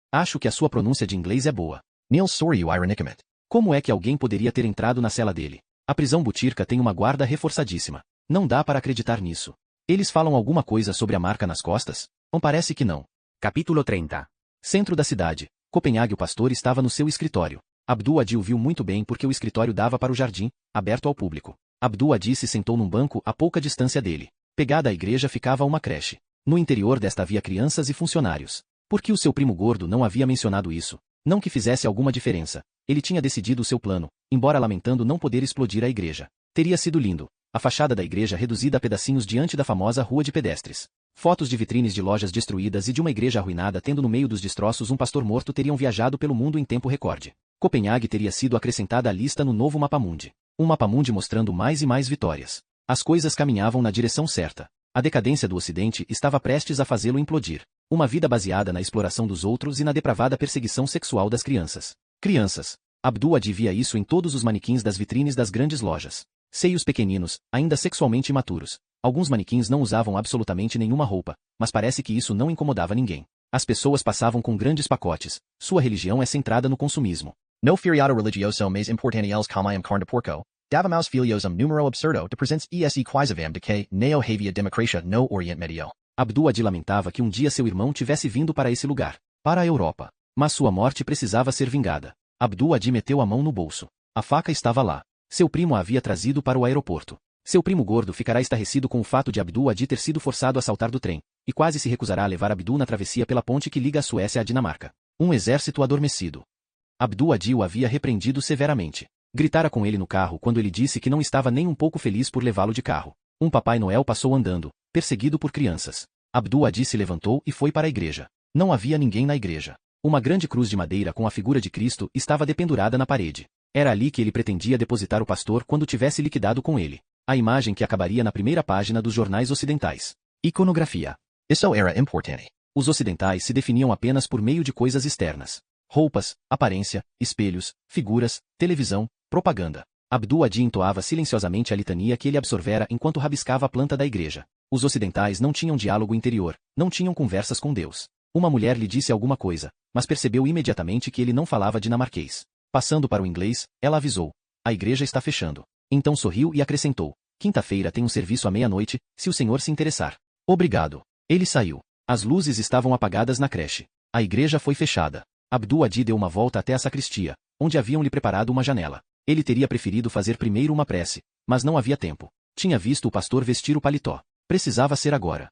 Acho que a sua pronúncia de inglês é boa. Niels sorriu ironicamente. Como é que alguém poderia ter entrado na cela dele? A prisão Butirka tem uma guarda reforçadíssima. Não dá para acreditar nisso. Eles falam alguma coisa sobre a marca nas costas? Parece que não. Capítulo 30. Centro da cidade. Copenhague. O pastor estava no seu escritório. Abdul Adi o viu muito bem porque o escritório dava para o jardim, aberto ao público. Abdul Adi se sentou num banco a pouca distância dele. Pegada à igreja ficava uma creche. No interior desta havia crianças e funcionários. Por que o seu primo gordo não havia mencionado isso? Não que fizesse alguma diferença. Ele tinha decidido o seu plano, embora lamentando não poder explodir a igreja. Teria sido lindo. A fachada da igreja reduzida a pedacinhos diante da famosa rua de pedestres. Fotos de vitrines de lojas destruídas e de uma igreja arruinada tendo no meio dos destroços um pastor morto teriam viajado pelo mundo em tempo recorde. Copenhague teria sido acrescentada à lista no novo mapamundi. Um mapamundi mostrando mais e mais vitórias. As coisas caminhavam na direção certa. A decadência do Ocidente estava prestes a fazê-lo implodir. Uma vida baseada na exploração dos outros e na depravada perseguição sexual das crianças. Crianças. Abdul Adi via isso em todos os manequins das vitrines das grandes lojas. Seios pequeninos, ainda sexualmente imaturos. Alguns manequins não usavam absolutamente nenhuma roupa, mas parece que isso não incomodava ninguém. As pessoas passavam com grandes pacotes. Sua religião é centrada no consumismo. No feriado religioso mais importante eles comem carne de porco, Davamaus filiosum numero absurdo de presents esse quisivam de que neo havia democracia no Oriente Medio. Abdu-Adi lamentava que um dia seu irmão tivesse vindo para esse lugar, para a Europa. Mas sua morte precisava ser vingada. Abdu-Adi meteu a mão no bolso. A faca estava lá. Seu primo a havia trazido para o aeroporto. Seu primo gordo ficará estarrecido com o fato de Abdu-Adi ter sido forçado a saltar do trem, e quase se recusará a levar Abdu na travessia pela ponte que liga a Suécia à Dinamarca. Um exército adormecido. Abdu-Adi o havia repreendido severamente. Gritara com ele no carro quando ele disse que não estava nem um pouco feliz por levá-lo de carro. Um Papai Noel passou andando, perseguido por crianças. Abdu-Adi se levantou e foi para a igreja. Não havia ninguém na igreja. Uma grande cruz de madeira com a figura de Cristo estava dependurada na parede. Era ali que ele pretendia depositar o pastor quando tivesse liquidado com ele. A imagem que acabaria na primeira página dos jornais ocidentais. Iconografia. Isso era importante. Os ocidentais se definiam apenas por meio de coisas externas. Roupas, aparência, espelhos, figuras, televisão, propaganda. Abdu-Adi entoava silenciosamente a litania que ele absorvera enquanto rabiscava a planta da igreja. Os ocidentais não tinham diálogo interior, não tinham conversas com Deus. Uma mulher lhe disse alguma coisa, mas percebeu imediatamente que ele não falava dinamarquês. Passando para o inglês, ela avisou: a igreja está fechando. Então sorriu e acrescentou: quinta-feira tem um serviço à meia-noite, se o senhor se interessar. Obrigado. Ele saiu. As luzes estavam apagadas na creche. A igreja foi fechada. Abdu-Adi deu uma volta até a sacristia, onde haviam lhe preparado uma janela. Ele teria preferido fazer primeiro uma prece, mas não havia tempo. Tinha visto o pastor vestir o paletó. Precisava ser agora.